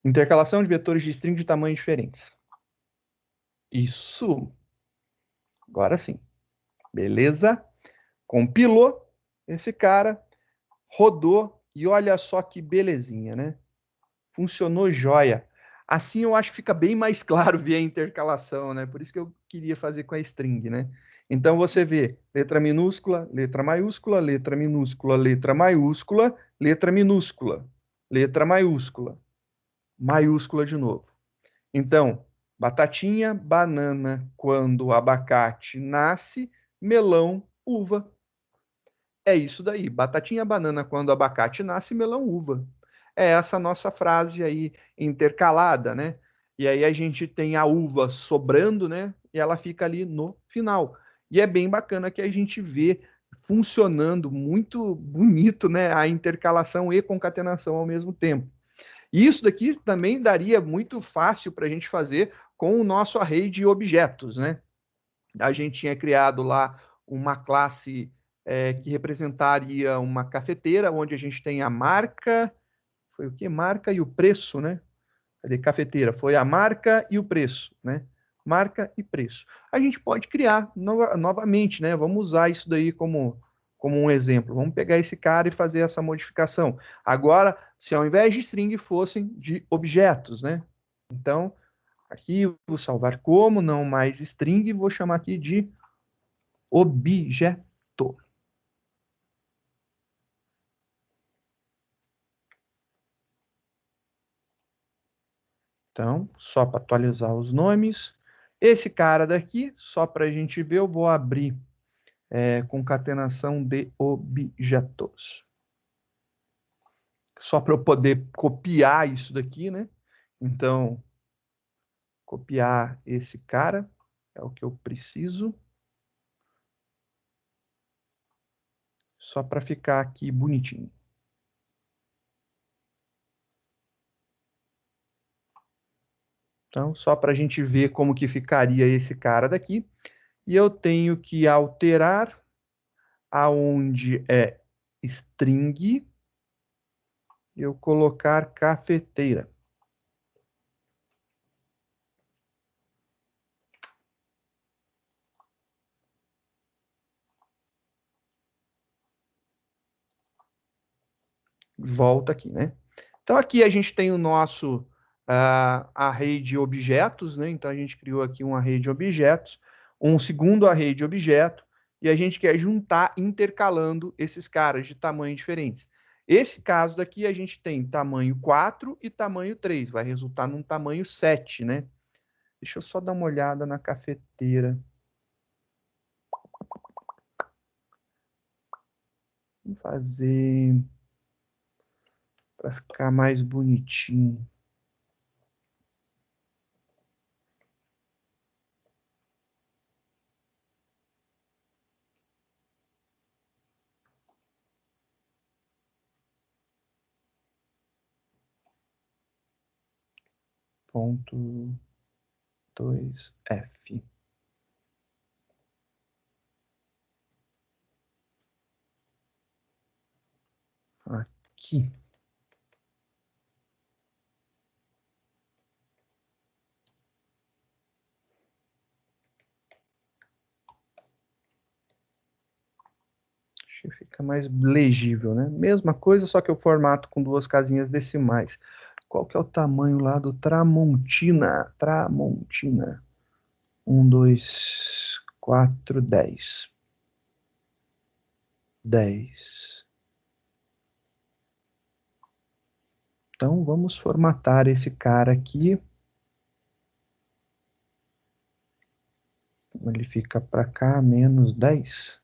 Intercalação de vetores de string de tamanhos diferentes. Isso. Agora sim. Beleza? Compilou esse cara, rodou e olha só que belezinha, né? Funcionou jóia. Assim eu acho que fica bem mais claro ver a intercalação, né? Por isso que eu queria fazer com a string, né? Então você vê letra minúscula, letra maiúscula, letra minúscula, letra maiúscula, letra minúscula, letra maiúscula, maiúscula de novo. Então, batatinha, banana, quando o abacate nasce, melão, uva. É isso daí. Batatinha, banana, quando o abacate nasce, melão, uva. É essa nossa frase aí intercalada, né? E aí a gente tem a uva sobrando, né? E ela fica ali no final. E é bem bacana que a gente vê funcionando muito bonito, né? A intercalação e concatenação ao mesmo tempo. E isso daqui também daria muito fácil para a gente fazer com o nosso array de objetos, né? A gente tinha criado lá uma classe que representaria uma cafeteira, onde a gente tem a marca, foi o que? Marca e o preço, né? Cadê cafeteira? Foi a marca e o preço, né? Marca e preço. A gente pode criar novamente, né? Vamos usar isso daí como um exemplo. Vamos pegar esse cara e fazer essa modificação. Agora, se ao invés de string fossem de objetos, né? Então, aqui vou salvar como, não mais string, vou chamar aqui de objeto. Então, só para atualizar os nomes. Esse cara daqui, só para a gente ver, eu vou abrir concatenação de objetos. Só para eu poder copiar isso daqui, né? Então, copiar esse cara é o que eu preciso. Só para ficar aqui bonitinho. Então, só para a gente ver como que ficaria esse cara daqui. E eu tenho que alterar aonde é string, eu colocar cafeteira. Volta aqui, né? Então aqui a gente tem o nosso array de objetos, né? Então a gente criou aqui um array de objetos, um segundo array de objeto, e a gente quer juntar intercalando esses caras de tamanho diferentes. Esse caso daqui a gente tem tamanho 4 e tamanho 3, vai resultar num tamanho 7, né? Deixa eu só dar uma olhada na cafeteira. Vamos fazer para ficar mais bonitinho. Ponto 2F. Aqui. Fica mais legível, né? Mesma coisa, só que eu formato com 2 casinhas decimais. Qual que é o tamanho lá do Tramontina? Tramontina. 1, 2, 4, 10. 10. Então, vamos formatar esse cara aqui. Ele fica para cá, menos 10.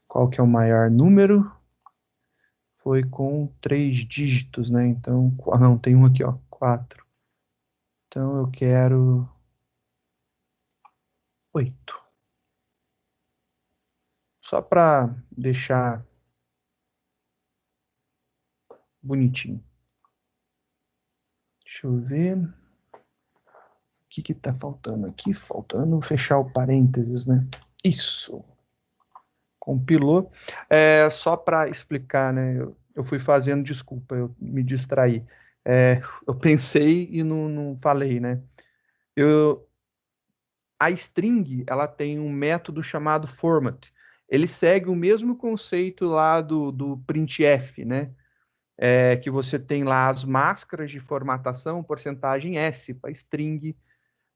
Qual que é o maior número? Foi com 3 dígitos, né? Então, não, tem um aqui, ó, 4. Então, eu quero 8. só para deixar bonitinho. Deixa eu ver. O que está faltando aqui? Faltando fechar o parênteses, né? Isso. Compilou. Só para explicar, né? Eu fui fazendo, desculpa, eu me distraí. Eu pensei e não falei, né? A string, ela tem um método chamado format. Ele segue o mesmo conceito lá do printf, né? Que você tem lá as máscaras de formatação, porcentagem S para string,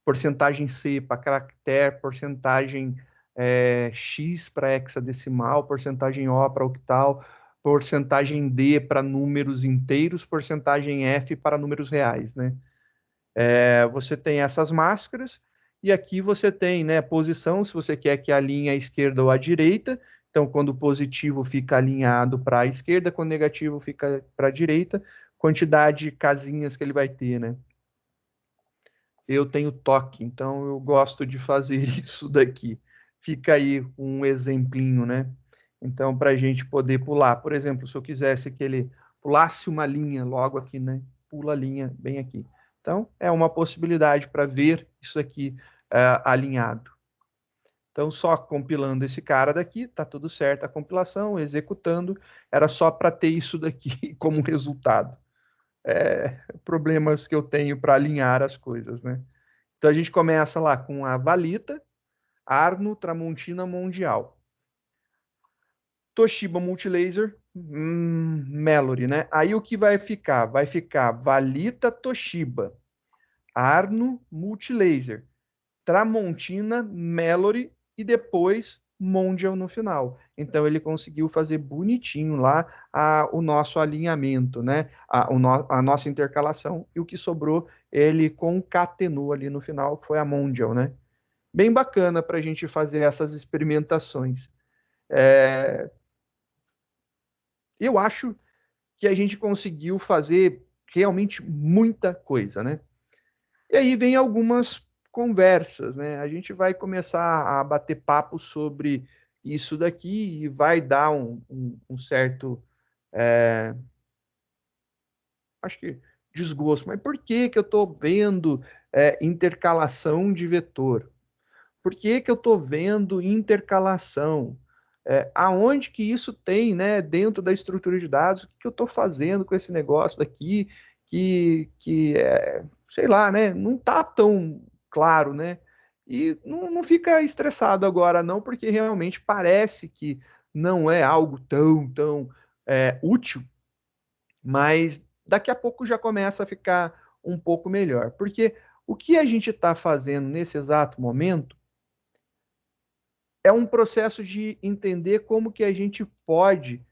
porcentagem C para caractere, porcentagem X para hexadecimal, porcentagem O para octal, porcentagem D para números inteiros, porcentagem F para números reais, né? Você tem essas máscaras, e aqui você tem, né, posição, se você quer que alinhe à esquerda ou à direita. Então, quando o positivo fica alinhado para a esquerda, quando o negativo fica para a direita, quantidade de casinhas que ele vai ter, né? Eu tenho toque, então eu gosto de fazer isso daqui. Fica aí um exemplinho, né? Então, para a gente poder pular, por exemplo, se eu quisesse que ele pulasse uma linha logo aqui, né? Pula a linha bem aqui. Então, é uma possibilidade para ver isso aqui alinhado. Então, só compilando esse cara daqui, tá tudo certo a compilação, executando, era só para ter isso daqui como resultado. Problemas que eu tenho para alinhar as coisas, né? Então, a gente começa lá com a Valita, Arno, Tramontina, Mondial. Toshiba Multilaser, Melory, né? Aí o que vai ficar? Vai ficar Valita, Toshiba, Arno, Multilaser, Tramontina, Melory e depois Mondial no final. Então ele conseguiu fazer bonitinho lá o nosso alinhamento, né? A nossa intercalação, e o que sobrou ele concatenou ali no final, que foi a Mondial, né? Bem bacana para a gente fazer essas experimentações. Eu acho que a gente conseguiu fazer realmente muita coisa, né? E aí vem algumas conversas, né? A gente vai começar a bater papo sobre isso daqui e vai dar um certo, acho que desgosto. Mas por que que eu estou vendo intercalação de vetor? Por que que eu estou vendo intercalação? Aonde que isso tem, né, dentro da estrutura de dados? O que eu estou fazendo com esse negócio daqui sei lá, né, não está tão claro, né? E não fica estressado agora não, porque realmente parece que não é algo tão útil, mas daqui a pouco já começa a ficar um pouco melhor. Porque o que a gente está fazendo nesse exato momento é um processo de entender como que a gente pode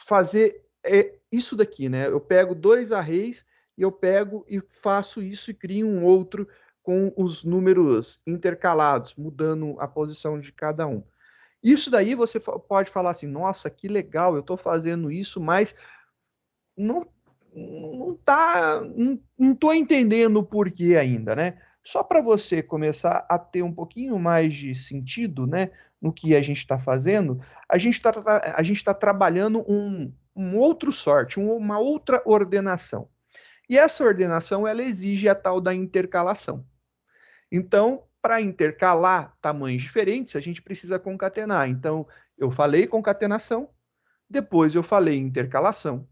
fazer isso daqui, né? Eu pego dois arrays e eu pego e faço isso e crio um outro com os números intercalados, mudando a posição de cada um. Isso daí você pode falar assim, nossa, que legal, eu estou fazendo isso, mas não não estou entendendo o porquê ainda, né? Só para você começar a ter um pouquinho mais de sentido, né, no que a gente está fazendo, a gente está trabalhando um outro sorte, uma outra ordenação. E essa ordenação ela exige a tal da intercalação. Então, para intercalar tamanhos diferentes, a gente precisa concatenar. Então, eu falei concatenação, depois eu falei intercalação,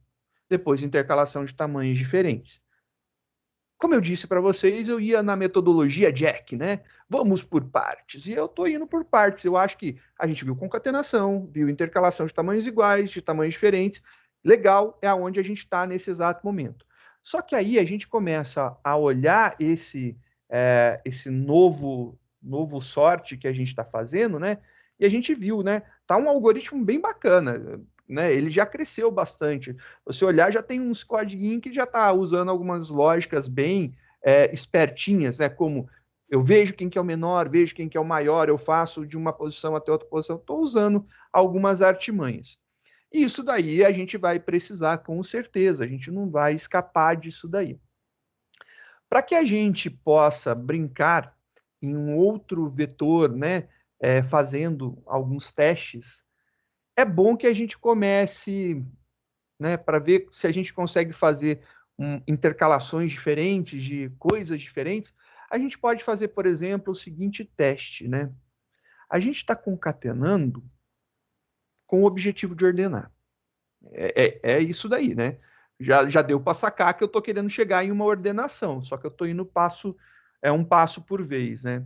depois intercalação de tamanhos diferentes. Como eu disse para vocês, eu ia na metodologia Jack, né? Vamos por partes. E eu estou indo por partes. Eu acho que a gente viu concatenação, viu intercalação de tamanhos iguais, de tamanhos diferentes. Legal, é aonde a gente está nesse exato momento. Só que aí a gente começa a olhar esse novo sorte que a gente está fazendo, né? E a gente viu, né? Tá um algoritmo bem bacana, né? Ele já cresceu bastante. Você olhar, já tem uns codiguinhos que já está usando algumas lógicas bem espertinhas, né? Como eu vejo quem que é o menor, vejo quem que é o maior, eu faço de uma posição até outra posição. Estou usando algumas artimanhas. E isso daí a gente vai precisar com certeza, a gente não vai escapar disso daí. Para que a gente possa brincar em um outro vetor, né, fazendo alguns testes, é bom que a gente comece, né, para ver se a gente consegue fazer intercalações diferentes de coisas diferentes. A gente pode fazer, por exemplo, o seguinte teste, né? A gente está concatenando com o objetivo de ordenar. É isso daí, né? Já deu para sacar que eu estou querendo chegar em uma ordenação, só que eu estou indo um passo por vez, né?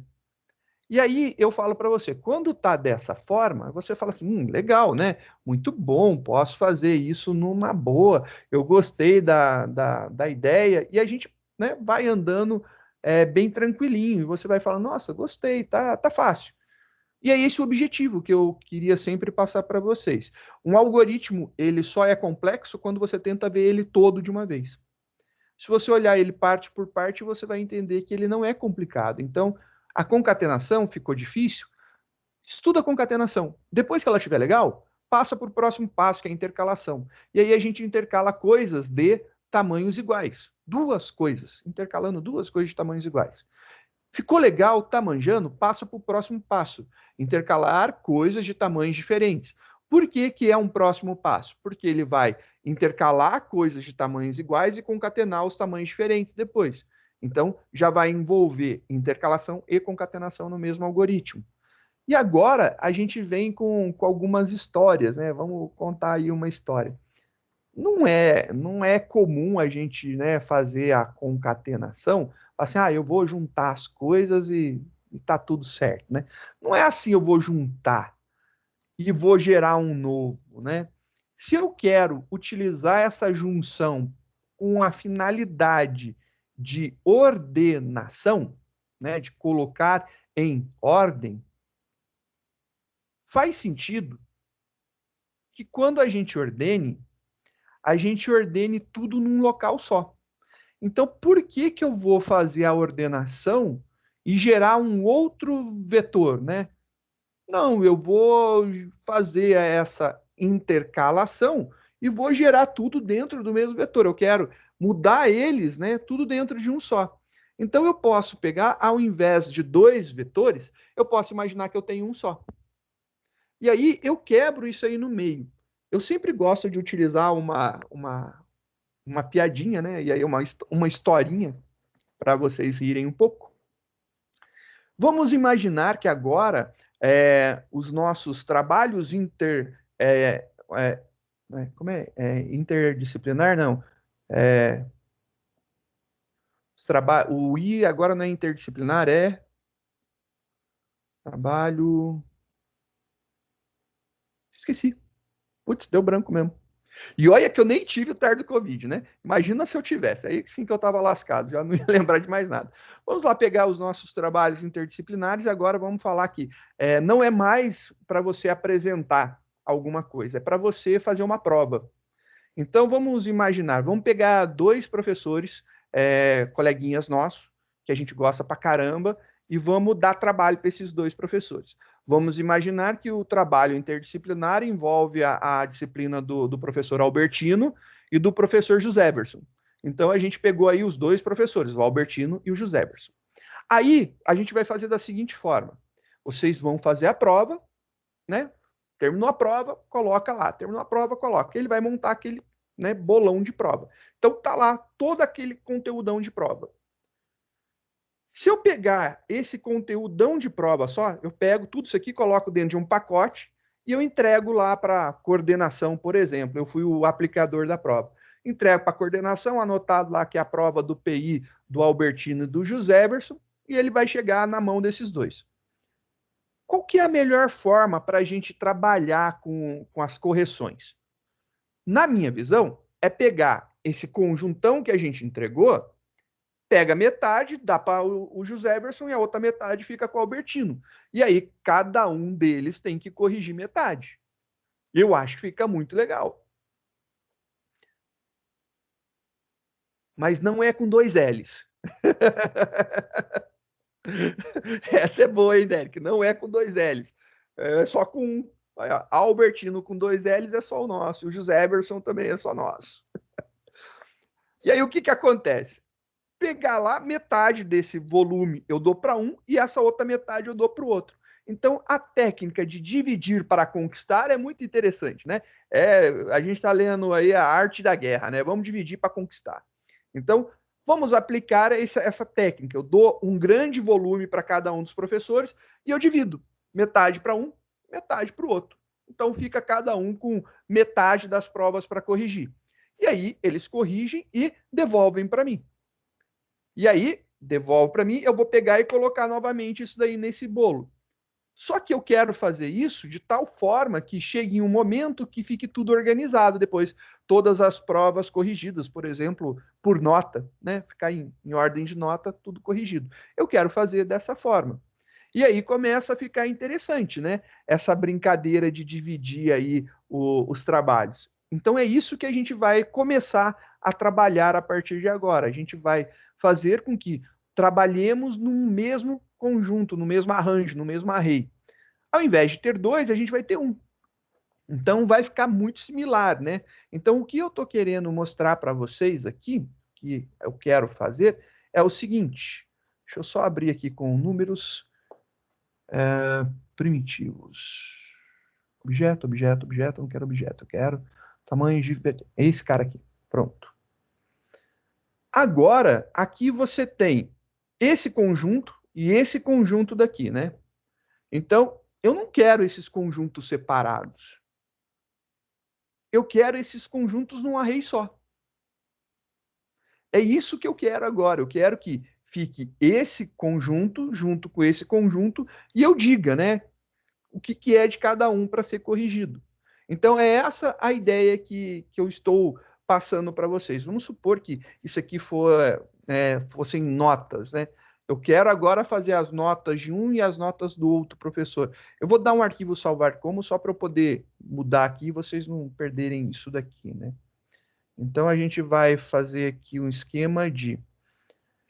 E aí eu falo para você, quando tá dessa forma, você fala assim, legal, né? Muito bom, posso fazer isso numa boa. Eu gostei da ideia e a gente, né, vai andando bem tranquilinho. E você vai falar, nossa, gostei, tá fácil. E é esse o objetivo que eu queria sempre passar para vocês. Um algoritmo, ele só é complexo quando você tenta ver ele todo de uma vez. Se você olhar ele parte por parte, você vai entender que ele não é complicado. Então, a concatenação ficou difícil? Estuda a concatenação. Depois que ela estiver legal, passa para o próximo passo, que é a intercalação. E aí a gente intercala coisas de tamanhos iguais. Duas coisas, intercalando duas coisas de tamanhos iguais. Ficou legal, tá manjando? Passa para o próximo passo. Intercalar coisas de tamanhos diferentes. Por que que é um próximo passo? Porque ele vai intercalar coisas de tamanhos iguais e concatenar os tamanhos diferentes depois. Então, já vai envolver intercalação e concatenação no mesmo algoritmo. E agora a gente vem com algumas histórias, né? Vamos contar aí uma história. Não é comum a gente, né, fazer a concatenação, assim, eu vou juntar as coisas e tá tudo certo, né? Não é assim, eu vou juntar e vou gerar um novo, né? Se eu quero utilizar essa junção com a finalidade de ordenação, né, de colocar em ordem, faz sentido que quando a gente ordene tudo num local só. Então, por que que eu vou fazer a ordenação e gerar um outro vetor, né? Não, eu vou fazer essa intercalação e vou gerar tudo dentro do mesmo vetor. Eu quero mudar eles, né? Tudo dentro de um só. Então, eu posso pegar, ao invés de dois vetores, eu posso imaginar que eu tenho um só. E aí, eu quebro isso aí no meio. Eu sempre gosto de utilizar uma piadinha, né? E aí uma historinha para vocês rirem um pouco. Vamos imaginar que agora os nossos trabalhos interdisciplinar, não. O I agora não é interdisciplinar, é trabalho. Esqueci. Putz, deu branco mesmo. E olha que eu nem tive o tardo do Covid, né? Imagina se eu tivesse. Aí sim que eu estava lascado, já não ia lembrar de mais nada. Vamos lá pegar os nossos trabalhos interdisciplinares e agora vamos falar aqui. Não é mais para você apresentar alguma coisa, é para você fazer uma prova. Então vamos imaginar, vamos pegar dois professores, coleguinhas nossos, que a gente gosta pra caramba, e vamos dar trabalho para esses dois professores. Vamos imaginar que o trabalho interdisciplinar envolve a disciplina do professor Albertino e do professor Joséverson. Então a gente pegou aí os dois professores, o Albertino e o Joséverson. Aí a gente vai fazer da seguinte forma: vocês vão fazer a prova, né? Terminou a prova, coloca lá. Terminou a prova, coloca. Ele vai montar aquele, né, bolão de prova. Então tá lá todo aquele conteúdão de prova. Se eu pegar esse conteúdão de prova só, eu pego tudo isso aqui, coloco dentro de um pacote e eu entrego lá para coordenação, por exemplo. Eu fui o aplicador da prova. Entrego para coordenação, anotado lá que é a prova do PI do Albertino e do Joséverson, e ele vai chegar na mão desses dois. Qual que é a melhor forma para a gente trabalhar com as correções? Na minha visão, é pegar esse conjuntão que a gente entregou, pega metade, dá para o Joséverson e a outra metade fica com o Albertino. E aí, cada um deles tem que corrigir metade. Eu acho que fica muito legal. Mas não é com dois L's. Essa é boa, hein, Derek? Não é com dois L's. É só com um. Albertino com dois L's é só o nosso. O Joséverson também é só nosso. E aí, o que acontece? Pegar lá metade desse volume eu dou para um e essa outra metade eu dou para o outro. Então, a técnica de dividir para conquistar é muito interessante, né? A gente está lendo aí a arte da guerra, né? Vamos dividir para conquistar. Então, vamos aplicar essa técnica. Eu dou um grande volume para cada um dos professores e eu divido metade para um, metade para o outro. Então, fica cada um com metade das provas para corrigir. E aí, eles corrigem e devolvem para mim. E aí, devolve para mim, eu vou pegar e colocar novamente isso daí nesse bolo. Só que eu quero fazer isso de tal forma que chegue em um momento que fique tudo organizado depois. Todas as provas corrigidas, por exemplo, por nota, né? Ficar em ordem de nota, tudo corrigido. Eu quero fazer dessa forma. E aí começa a ficar interessante, né? Essa brincadeira de dividir aí os trabalhos. Então é isso que a gente vai começar a trabalhar a partir de agora. A gente vai fazer com que trabalhemos num mesmo conjunto, no mesmo arranjo, no mesmo array. Ao invés de ter dois, a gente vai ter um. Então vai ficar muito similar, né? Então o que eu estou querendo mostrar para vocês aqui, que eu quero fazer, é o seguinte. Deixa eu só abrir aqui com números primitivos. Objeto, objeto, objeto, eu não quero objeto, eu quero tamanho de... Esse cara aqui, pronto. Agora, aqui você tem esse conjunto e esse conjunto daqui, né? Então, eu não quero esses conjuntos separados. Eu quero esses conjuntos num array só. É isso que eu quero agora. Eu quero que fique esse conjunto junto com esse conjunto e eu diga, né, o que é de cada um para ser corrigido. Então, é essa a ideia que eu estou passando para vocês. Vamos supor que isso aqui fossem notas, né? Eu quero agora fazer as notas de um e as notas do outro professor. Eu vou dar um arquivo salvar como só para eu poder mudar aqui e vocês não perderem isso daqui, né? Então, a gente vai fazer aqui um esquema de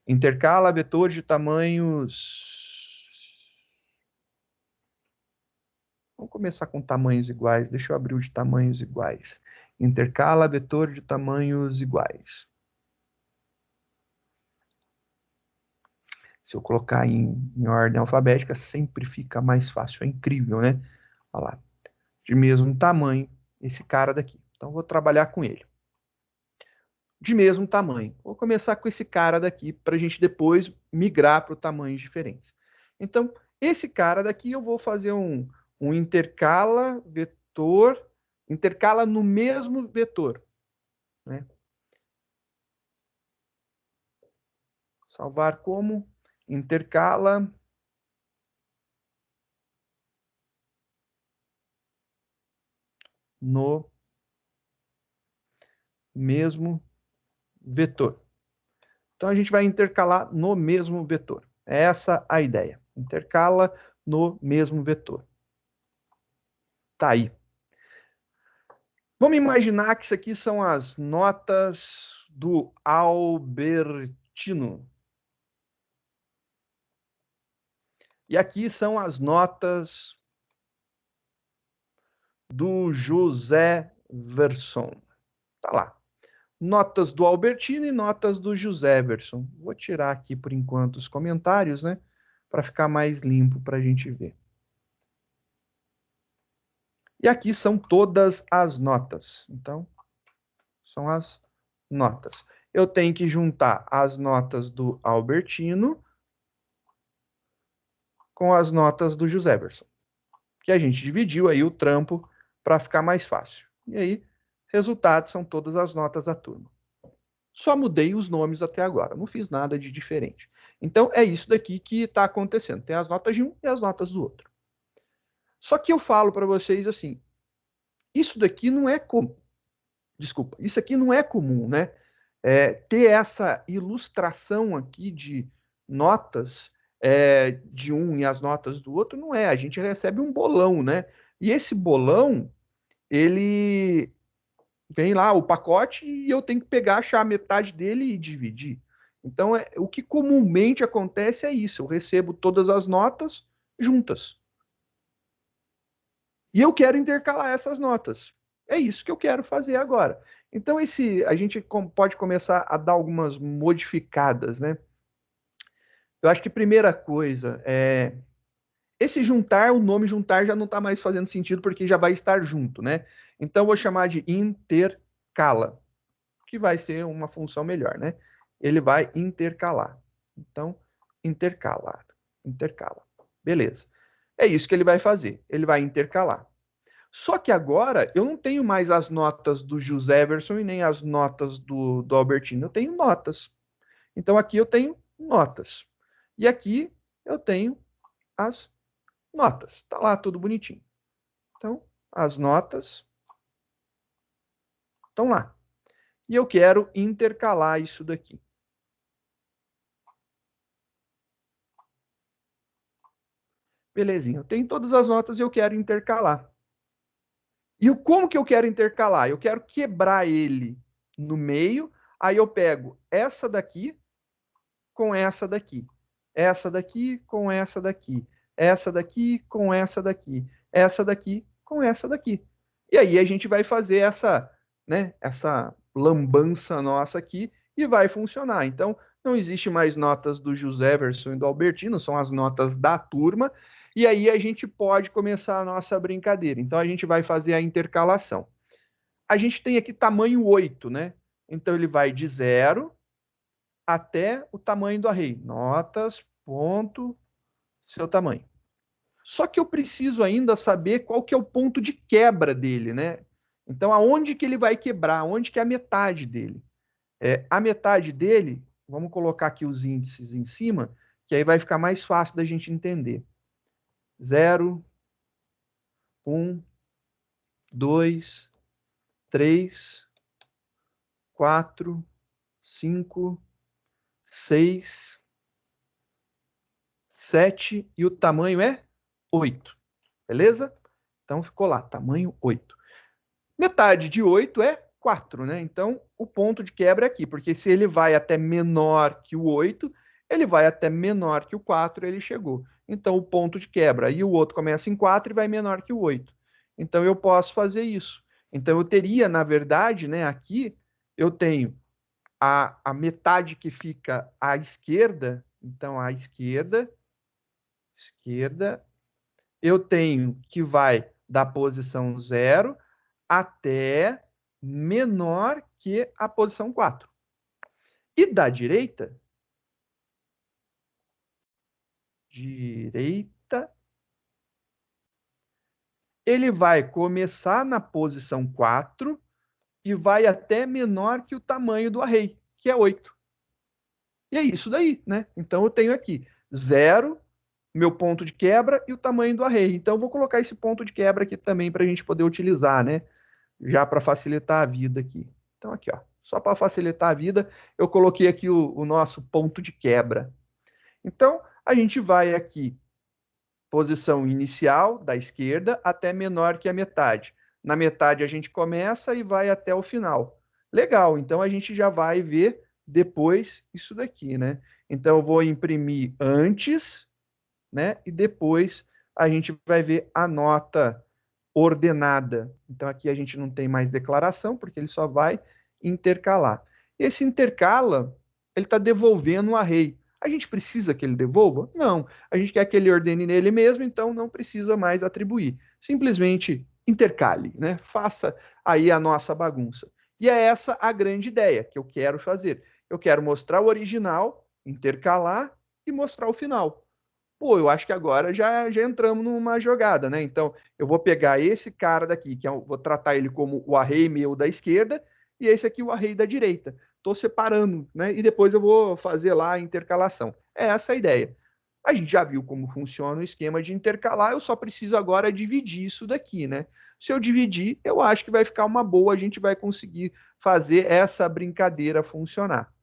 intercala vetor de tamanhos... Vamos começar com tamanhos iguais. Deixa eu abrir o de tamanhos iguais. Intercala vetor de tamanhos iguais. Se eu colocar em ordem alfabética, sempre fica mais fácil. É incrível, né? Olha lá. De mesmo tamanho, esse cara daqui. Então, vou trabalhar com ele. De mesmo tamanho. Vou começar com esse cara daqui, para a gente depois migrar para tamanhos diferentes. Então, esse cara daqui, eu vou fazer um intercala vetor, intercala no mesmo vetor. Né? Salvar como intercala no mesmo vetor. Então, a gente vai intercalar no mesmo vetor. É essa a ideia. Intercala no mesmo vetor. Tá aí. Vamos imaginar que isso aqui são as notas do Albertino. E aqui são as notas do José Verson. Tá lá. Notas do Albertino e notas do José Verson. Vou tirar aqui por enquanto os comentários, né? Para ficar mais limpo para a gente ver. E aqui são todas as notas. Então, são as notas. Eu tenho que juntar as notas do Albertino com as notas do José Verson. Que a gente dividiu aí o trampo para ficar mais fácil. E aí, resultados são todas as notas da turma. Só mudei os nomes até agora, não fiz nada de diferente. Então, é isso daqui que está acontecendo. Tem as notas de um e as notas do outro. Só que eu falo para vocês assim, isso daqui não é comum. Desculpa, isso aqui não é comum, né? Ter essa ilustração aqui de notas de um e as notas do outro, não é. A gente recebe um bolão, né? E esse bolão, ele vem lá o pacote e eu tenho que pegar, achar a metade dele e dividir. Então, o que comumente acontece é isso. Eu recebo todas as notas juntas. E eu quero intercalar essas notas. É isso que eu quero fazer agora. Então, a gente pode começar a dar algumas modificadas, né? Eu acho que a primeira coisa Esse juntar, o nome juntar já não está mais fazendo sentido porque já vai estar junto, né? Então, eu vou chamar de intercala, que vai ser uma função melhor, né? Ele vai intercalar. Então, intercalar, intercala. Beleza. É isso que ele vai fazer. Ele vai intercalar. Só que agora eu não tenho mais as notas do José Everson e nem as notas do Albertino. Eu tenho notas. Então aqui eu tenho notas. E aqui eu tenho as notas. Está lá tudo bonitinho. Então, as notas estão lá. E eu quero intercalar isso daqui. Belezinha. Eu tenho todas as notas e eu quero intercalar. E como que eu quero intercalar? Eu quero quebrar ele no meio. Aí eu pego essa daqui com essa daqui. Essa daqui com essa daqui. Essa daqui com essa daqui. Essa daqui com essa daqui. E aí a gente vai fazer essa, né, essa lambança nossa aqui e vai funcionar. Então, não existe mais notas do José Everson e do Albertino, são as notas da turma. E aí a gente pode começar a nossa brincadeira. Então, a gente vai fazer a intercalação. A gente tem aqui tamanho 8, né? Então, ele vai de 0 até o tamanho do array. Notas, ponto, seu tamanho. Só que eu preciso ainda saber qual que é o ponto de quebra dele, né? Então, aonde que ele vai quebrar? Onde que é a metade dele? A metade dele, vamos colocar aqui os índices em cima, que aí vai ficar mais fácil da gente entender. 0, 1, 2, 3, 4, 5, 6, 7 e o tamanho é 8. Beleza? Então ficou lá, tamanho 8. Metade de 8 é 4, né? Então o ponto de quebra é aqui, porque se ele vai até menor que o 8, ele vai até menor que o 4, ele chegou. Então o ponto de quebra, e o outro começa em 4 e vai menor que o 8. Então eu posso fazer isso. Então eu teria, na verdade, né, aqui eu tenho a metade que fica à esquerda, então à esquerda, eu tenho que vai da posição 0 até menor que a posição 4. E da direita, ele vai começar na posição 4 e vai até menor que o tamanho do array, que é 8. E é isso daí, né? Então eu tenho aqui 0, meu ponto de quebra e o tamanho do array. Então eu vou colocar esse ponto de quebra aqui também para a gente poder utilizar, né? Já para facilitar a vida aqui. Então aqui, ó, só para facilitar a vida, eu coloquei aqui o nosso ponto de quebra. Então a gente vai aqui, posição inicial da esquerda até menor que a metade. Na metade a gente começa e vai até o final. Legal, então a gente já vai ver depois isso daqui, né? Então eu vou imprimir antes, né? E depois a gente vai ver a nota ordenada. Então aqui a gente não tem mais declaração, porque ele só vai intercalar. Esse intercala, ele está devolvendo um array. A gente precisa que ele devolva? Não. A gente quer que ele ordene nele mesmo, então não precisa mais atribuir. Simplesmente intercale, né? Faça aí a nossa bagunça. E é essa a grande ideia que eu quero fazer. Eu quero mostrar o original, intercalar e mostrar o final. Pô, eu acho que agora já entramos numa jogada, né? Então, eu vou pegar esse cara daqui, vou tratar ele como o array meu da esquerda, e esse aqui o array da direita. Estou separando, né? E depois eu vou fazer lá a intercalação. É essa a ideia. A gente já viu como funciona o esquema de intercalar, eu só preciso agora dividir isso daqui, né? Se eu dividir, eu acho que vai ficar uma boa, a gente vai conseguir fazer essa brincadeira funcionar.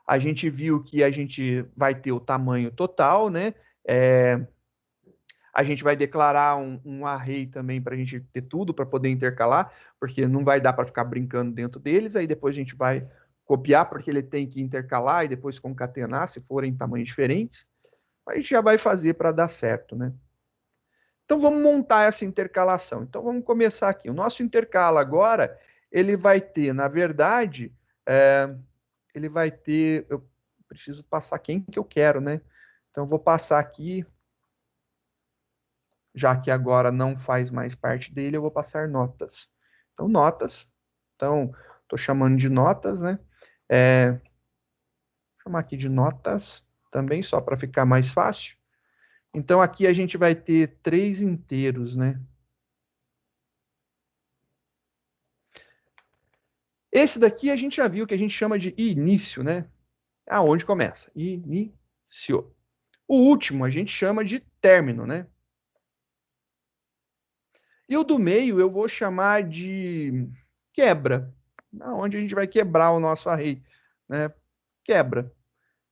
A gente viu que a gente vai ter o tamanho total, né? A gente vai declarar um array também para a gente ter tudo para poder intercalar, porque não vai dar para ficar brincando dentro deles. Aí depois a gente vai copiar, porque ele tem que intercalar e depois concatenar, se forem tamanhos diferentes. A gente já vai fazer para dar certo, né? Então vamos montar essa intercalação. Então vamos começar aqui. O nosso intercala agora, ele vai ter, na verdade, ele vai ter. Eu preciso passar quem que eu quero, né? Então eu vou passar aqui já que agora não faz mais parte dele, eu vou passar notas. Então, notas. Então, estou chamando de notas, né? Vou chamar aqui de notas também, só para ficar mais fácil. Então, aqui a gente vai ter 3 inteiros, né? Esse daqui a gente já viu que a gente chama de início, né? Aonde começa? Início. O último a gente chama de término, né? E o do meio eu vou chamar de quebra, aonde a gente vai quebrar o nosso array, né? Quebra.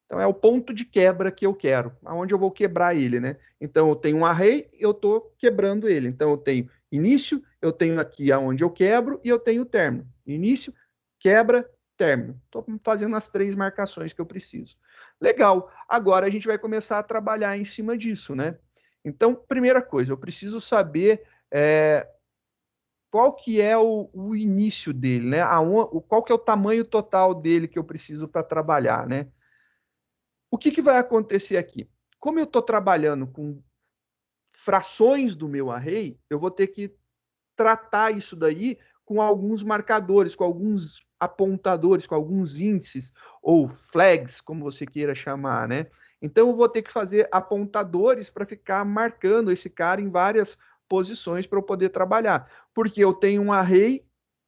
Então é o ponto de quebra que eu quero, aonde eu vou quebrar ele, né? Então eu tenho um array, eu estou quebrando ele. Então eu tenho início, eu tenho aqui aonde eu quebro e eu tenho término. Início, quebra, término. Estou fazendo as 3 marcações que eu preciso. Legal. Agora a gente vai começar a trabalhar em cima disso, né? Então, primeira coisa, eu preciso saber qual que é o início dele, né? Qual que é o tamanho total dele que eu preciso para trabalhar, né? O que vai acontecer aqui? Como eu estou trabalhando com frações do meu array, eu vou ter que tratar isso daí com alguns marcadores, com alguns apontadores, com alguns índices, ou flags, como você queira chamar, né? Então eu vou ter que fazer apontadores para ficar marcando esse cara em várias posições para eu poder trabalhar. Porque eu tenho um array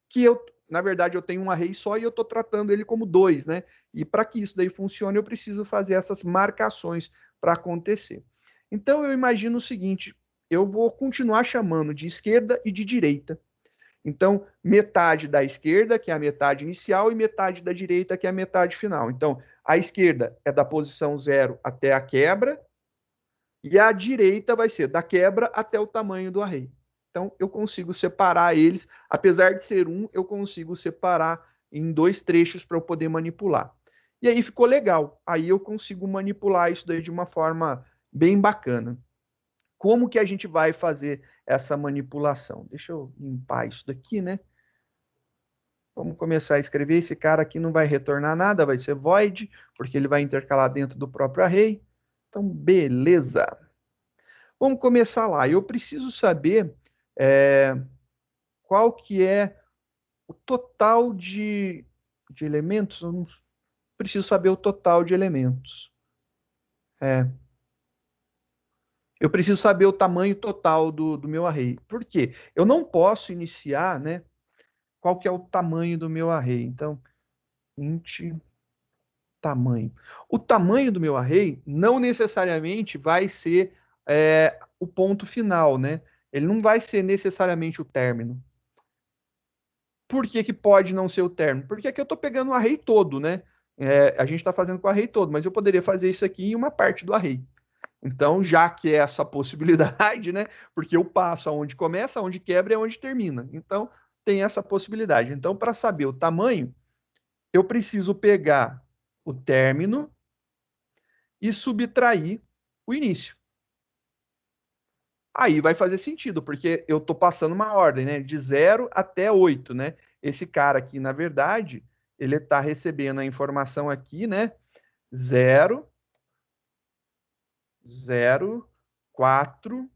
que na verdade, eu tenho um array só e eu estou tratando ele como 2, né? E para que isso daí funcione, eu preciso fazer essas marcações para acontecer. Então eu imagino o seguinte: eu vou continuar chamando de esquerda e de direita. Então, metade da esquerda, que é a metade inicial, e metade da direita, que é a metade final. Então, a esquerda é da posição 0 até a quebra, e a direita vai ser da quebra até o tamanho do array. Então, eu consigo separar eles, apesar de ser um, eu consigo separar em 2 trechos para eu poder manipular. E aí ficou legal. Aí eu consigo manipular isso daí de uma forma bem bacana. Como que a gente vai fazer essa manipulação? Deixa eu limpar isso daqui, né? Vamos começar a escrever. Esse cara aqui não vai retornar nada, vai ser void, porque ele vai intercalar dentro do próprio array. Então, beleza. Vamos começar lá. Eu preciso saber qual que é o total de elementos. Eu não preciso saber o total de elementos. Eu preciso saber o tamanho total do meu array. Por quê? Eu não posso iniciar, né? Qual que é o tamanho do meu array? Então, int tamanho. O tamanho do meu array não necessariamente vai ser o ponto final, né? Ele não vai ser necessariamente o término. Por que que pode não ser o término? Porque aqui eu estou pegando o array todo, né? A gente está fazendo com o array todo, mas eu poderia fazer isso aqui em uma parte do array. Então, já que é essa possibilidade, né? Porque eu passo aonde começa, aonde quebra e aonde termina. Então, tem essa possibilidade. Então, para saber o tamanho, eu preciso pegar o término e subtrair o início. Aí vai fazer sentido, porque eu estou passando uma ordem, né? De 0 até 8, né? Esse cara aqui, na verdade, ele está recebendo a informação aqui, né? 0, 0, 4,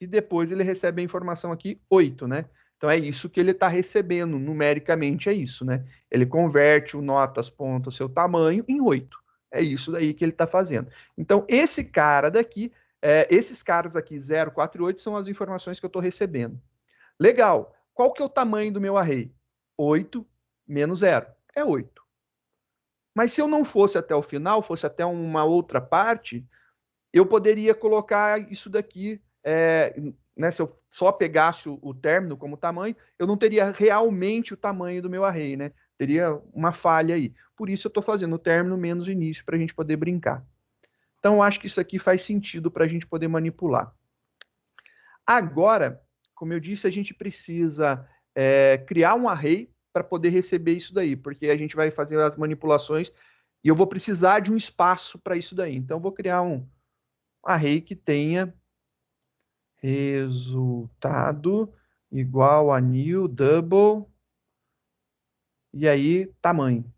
e depois ele recebe a informação aqui 8, né? Então é isso que ele está recebendo, numericamente é isso, né? Ele converte o notas, ponto, seu tamanho em 8. É isso daí que ele está fazendo. Então esse cara daqui, esses caras aqui, 0, 4 e 8, são as informações que eu estou recebendo. Legal. Qual que é o tamanho do meu array? 8 menos 0. É 8. Mas se eu não fosse até o final, fosse até uma outra parte, eu poderia colocar isso daqui, né, se eu só pegasse o término como tamanho, eu não teria realmente o tamanho do meu array, né? Teria uma falha aí. Por isso eu estou fazendo o término menos o início para a gente poder brincar. Então, eu acho que isso aqui faz sentido para a gente poder manipular. Agora, como eu disse, a gente precisa criar um array para poder receber isso daí, porque a gente vai fazer as manipulações e eu vou precisar de um espaço para isso daí. Então, eu vou criar um array que tenha resultado igual a new double e aí tamanho.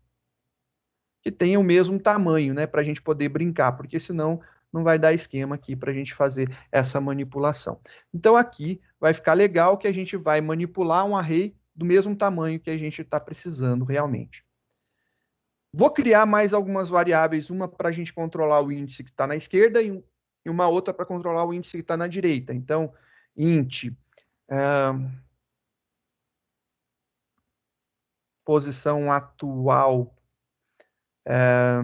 Que tenha o mesmo tamanho, né, para a gente poder brincar, porque senão não vai dar esquema aqui para a gente fazer essa manipulação. Então, aqui vai ficar legal que a gente vai manipular um array do mesmo tamanho que a gente está precisando realmente. Vou criar mais algumas variáveis, uma para a gente controlar o índice que está na esquerda e uma outra para controlar o índice que está na direita. Então, int posição atual, a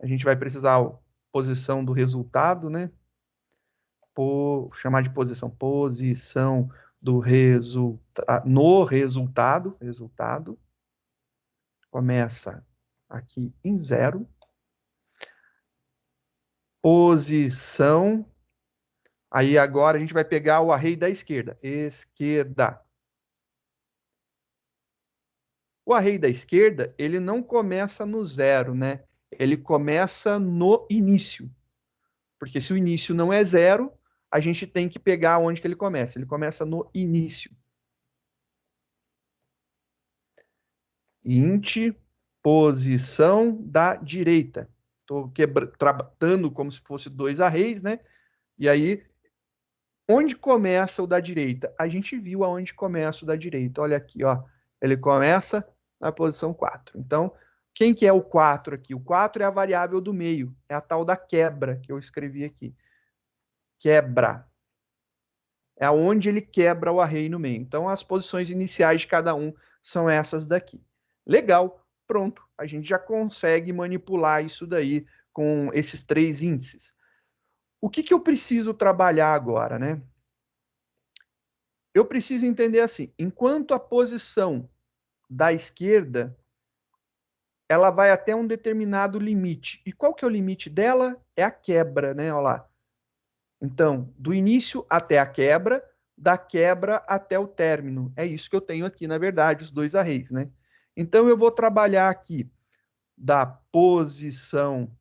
gente vai precisar a posição do resultado, né? Chamar de posição do resultado, no resultado, começa aqui em 0, posição, aí agora a gente vai pegar o array da esquerda, O array da esquerda, ele não começa no 0, né? Ele começa no início. Porque se o início não é 0, a gente tem que pegar onde que ele começa. Ele começa no início. Int posição da direita. Estou tratando como se fosse 2 arrays, né? E aí, onde começa o da direita? A gente viu aonde começa o da direita. Olha aqui, ó. Ele começa na posição 4. Então, quem que é o 4 aqui? O 4 é a variável do meio. É a tal da quebra que eu escrevi aqui. Quebra. É onde ele quebra o array no meio. Então, as posições iniciais de cada um são essas daqui. Legal, pronto. A gente já consegue manipular isso daí com esses 3 índices. O que que eu preciso trabalhar agora, né? Eu preciso entender assim, enquanto a posição da esquerda, ela vai até um determinado limite. E qual que é o limite dela? É a quebra, né? Olha lá. Então, do início até a quebra, da quebra até o término. É isso que eu tenho aqui, na verdade, os 2 arrays, né? Então, eu vou trabalhar aqui da posição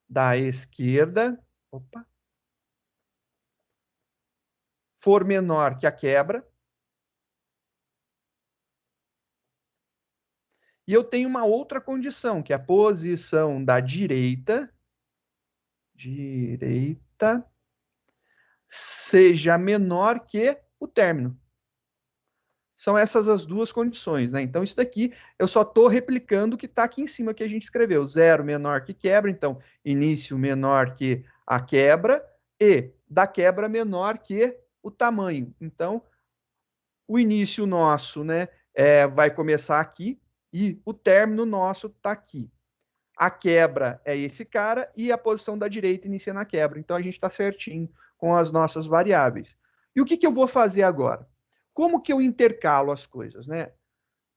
da esquerda, for menor que a quebra. E eu tenho uma outra condição, que é a posição da direita seja menor que o término. São essas as 2 condições, né? Então, isso daqui eu só estou replicando o que está aqui em cima que a gente escreveu. 0 menor que quebra, então, início menor que a quebra e da quebra menor que o tamanho. Então, o início nosso, né, vai começar aqui e o término nosso está aqui. A quebra é esse cara e a posição da direita inicia na quebra. Então, a gente está certinho com as nossas variáveis. E o que que eu vou fazer agora? Como que eu intercalo as coisas, né?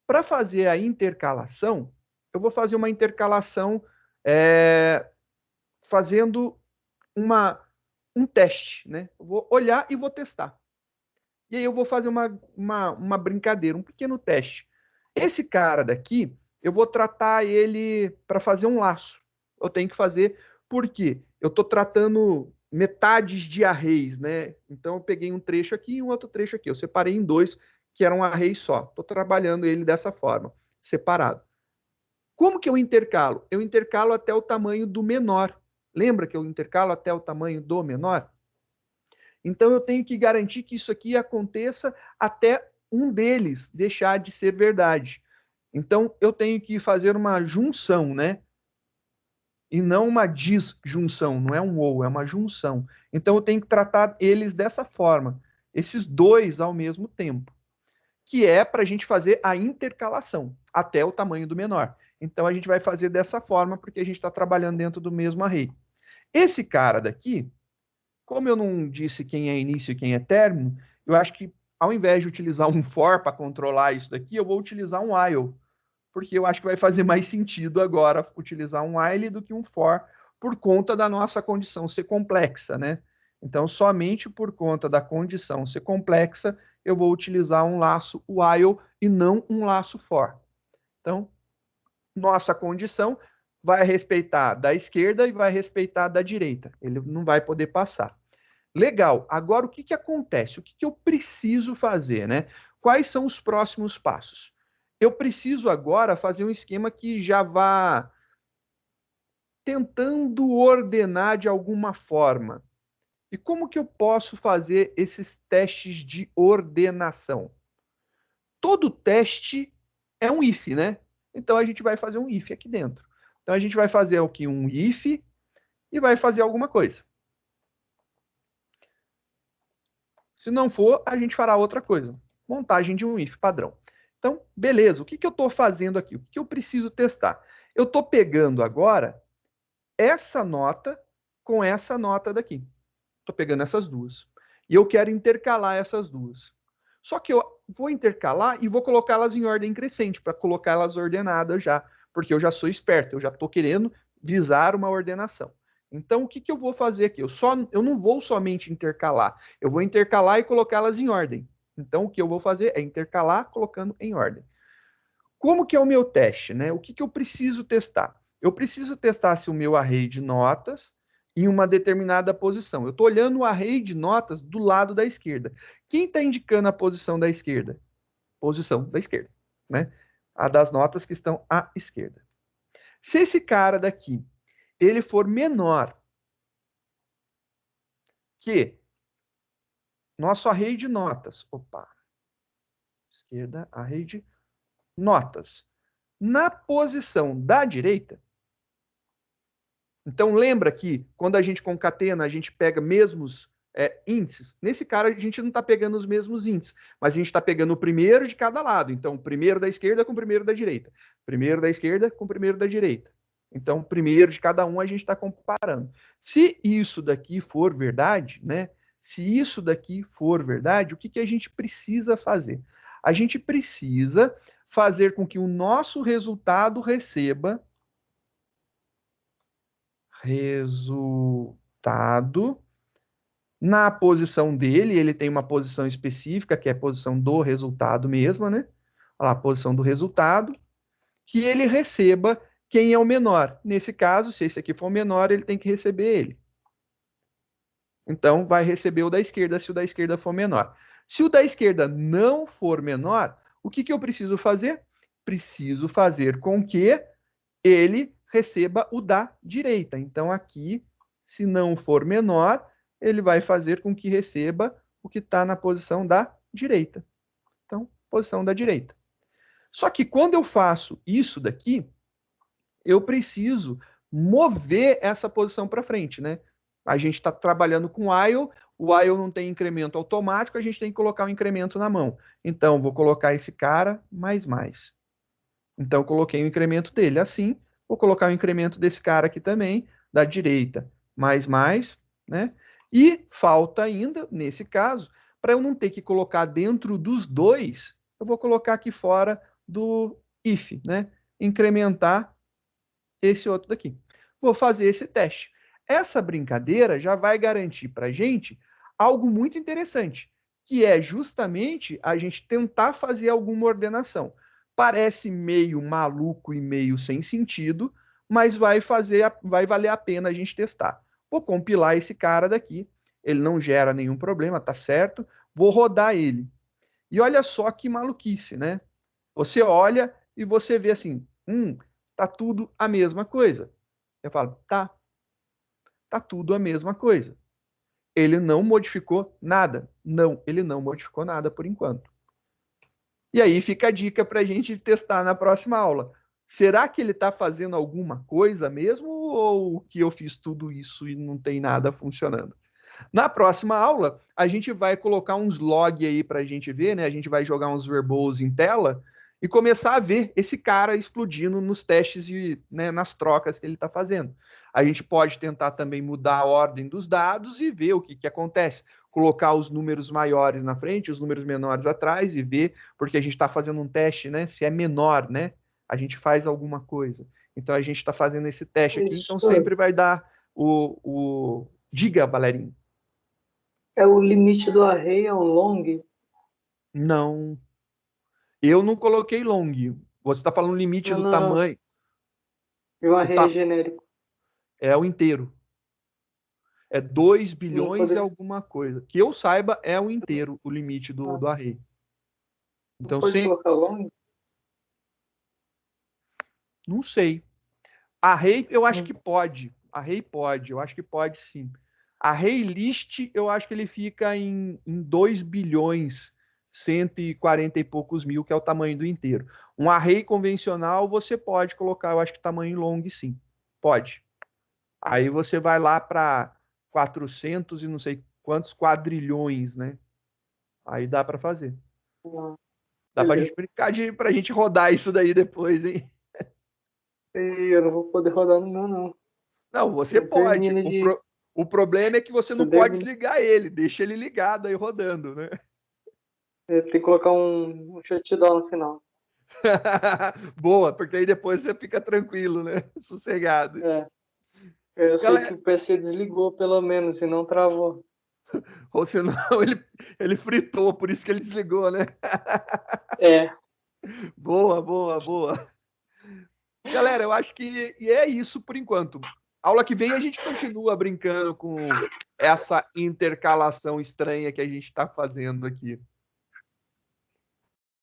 Para fazer a intercalação, eu vou fazer uma intercalação fazendo um teste, né? Eu vou olhar e vou testar. E aí eu vou fazer uma brincadeira, um pequeno teste. Esse cara daqui, eu vou tratar ele para fazer um laço. Eu tenho que fazer porque eu estou tratando metades de arrays, né? Então eu peguei um trecho aqui e um outro trecho aqui. Eu separei em 2, que era um array só. Estou trabalhando ele dessa forma, separado. Como que eu intercalo? Eu intercalo até o tamanho do menor. Lembra que eu intercalo até o tamanho do menor? Então eu tenho que garantir que isso aqui aconteça até um deles deixar de ser verdade. Então eu tenho que fazer uma junção, né? E não uma disjunção, não é um ou, é uma junção. Então eu tenho que tratar eles dessa forma, esses 2 ao mesmo tempo, que é para a gente fazer a intercalação até o tamanho do menor. Então a gente vai fazer dessa forma porque a gente está trabalhando dentro do mesmo array. Esse cara daqui, como eu não disse quem é início e quem é término, eu acho que ao invés de utilizar um for para controlar isso daqui, eu vou utilizar um while, porque eu acho que vai fazer mais sentido agora utilizar um while do que um for, por conta da nossa condição ser complexa, né? Então, somente por conta da condição ser complexa, eu vou utilizar um laço while e não um laço for. Então, nossa condição vai respeitar da esquerda e vai respeitar da direita. Ele não vai poder passar. Legal. Agora, o que que acontece? O que que eu preciso fazer, né? Quais são os próximos passos? Eu preciso agora fazer um esquema que já vá tentando ordenar de alguma forma. E como que eu posso fazer esses testes de ordenação? Todo teste é um if, né? Então a gente vai fazer um if aqui dentro. Então a gente vai fazer aqui um if e vai fazer alguma coisa. Se não for, a gente fará outra coisa. Montagem de um if padrão. Então, beleza. O que eu estou fazendo aqui? O que eu preciso testar? Eu estou pegando agora essa nota com essa nota daqui. Estou pegando essas duas. E eu quero intercalar essas duas. Só que eu vou intercalar e vou colocá-las em ordem crescente, para colocá-las ordenadas já, porque eu já sou esperto, eu já estou querendo visar uma ordenação. Então, o que eu vou fazer aqui? Eu não vou somente intercalar, eu vou intercalar e colocá-las em ordem. Então, o que eu vou fazer é intercalar colocando em ordem. Como que é o meu teste, né? O que eu preciso testar? Eu preciso testar se o meu array de notas em uma determinada posição. Eu estou olhando o array de notas do lado da esquerda. Quem está indicando a posição da esquerda? Posição da esquerda, né? A das notas que estão à esquerda. Se esse cara daqui, ele for menor que nosso array de notas, esquerda, array de notas, na posição da direita. Então, lembra que quando a gente concatena, a gente pega mesmos índices. Nesse cara, a gente não está pegando os mesmos índices, mas a gente está pegando o primeiro de cada lado. Então, o primeiro da esquerda com o primeiro da direita. Primeiro da esquerda com o primeiro da direita. Então, o primeiro de cada um a gente está comparando. Se isso daqui for verdade, né? Se isso daqui for verdade, o que a gente precisa fazer? A gente precisa fazer com que o nosso resultado receba resultado na posição dele, ele tem uma posição específica, que é a posição do resultado mesmo, né? Olha lá, a posição do resultado, que ele receba quem é o menor. Nesse caso, se esse aqui for o menor, ele tem que receber ele. Então, vai receber o da esquerda, se o da esquerda for menor. Se o da esquerda não for menor, o que eu preciso fazer? Preciso fazer com que ele receba o da direita. Então, aqui, se não for menor, ele vai fazer com que receba o que está na posição da direita. Então, posição da direita. Só que quando eu faço isso daqui, eu preciso mover essa posição para frente, né? A gente está trabalhando com while, o while não tem incremento automático, a gente tem que colocar um incremento na mão. Então, vou colocar esse cara mais. Então, eu coloquei o incremento dele. Assim, vou colocar o incremento desse cara aqui também, da direita, mais, né? E falta ainda, nesse caso, para eu não ter que colocar dentro dos dois, eu vou colocar aqui fora do if, né? Incrementar esse outro daqui. Vou fazer esse teste. Essa brincadeira já vai garantir para a gente algo muito interessante, que é justamente a gente tentar fazer alguma ordenação. Parece meio maluco e meio sem sentido, mas vai valer a pena a gente testar. Vou compilar esse cara daqui, ele não gera nenhum problema, tá certo? Vou rodar ele. E olha só que maluquice, né? Você olha e você vê assim, tá tudo a mesma coisa. Eu falo, tá tudo a mesma coisa. Ele não modificou nada. Não, ele não modificou nada por enquanto. E aí fica a dica para a gente testar na próxima aula. Será que ele está fazendo alguma coisa mesmo ou que eu fiz tudo isso e não tem nada funcionando? Na próxima aula, a gente vai colocar uns log aí para a gente ver, né? A gente vai jogar uns verbos em tela e começar a ver esse cara explodindo nos testes e né, nas trocas que ele está fazendo. A gente pode tentar também mudar a ordem dos dados e ver o que acontece. Colocar os números maiores na frente, os números menores atrás e ver, porque a gente está fazendo um teste, né? Se é menor, né? A gente faz alguma coisa. Então a gente está fazendo esse teste aqui, então sempre vai dar o... Diga, Valerinho. É o limite do array, é o long? Não. Eu não coloquei long. Você está falando limite do tamanho. E o array é genérico. É o inteiro. É 2 bilhões e alguma coisa. Que eu saiba, é o inteiro o limite do array. Então, pode colocar long? Não sei. Array, eu acho que pode. Array pode, eu acho que pode sim. Array list, eu acho que ele fica em 2 bilhões, 140 e poucos mil, que é o tamanho do inteiro. Um array convencional, você pode colocar, eu acho que tamanho long, sim. Pode. Aí você vai lá para 400 e não sei quantos quadrilhões, né? Aí dá para fazer. Dá pra gente brincar pra gente rodar isso daí depois, hein? E eu não vou poder rodar no meu, não. Não, você pode. O problema é que você não pode desligar ele. Deixa ele ligado aí rodando, né? Tem que colocar um shutdown no final. Boa, porque aí depois você fica tranquilo, né? Sossegado. Eu sei que o PC desligou, pelo menos, e não travou. Ou senão ele fritou, por isso que ele desligou, né? Boa, boa, boa. Galera, eu acho que é isso por enquanto. Aula que vem a gente continua brincando com essa intercalação estranha que a gente está fazendo aqui.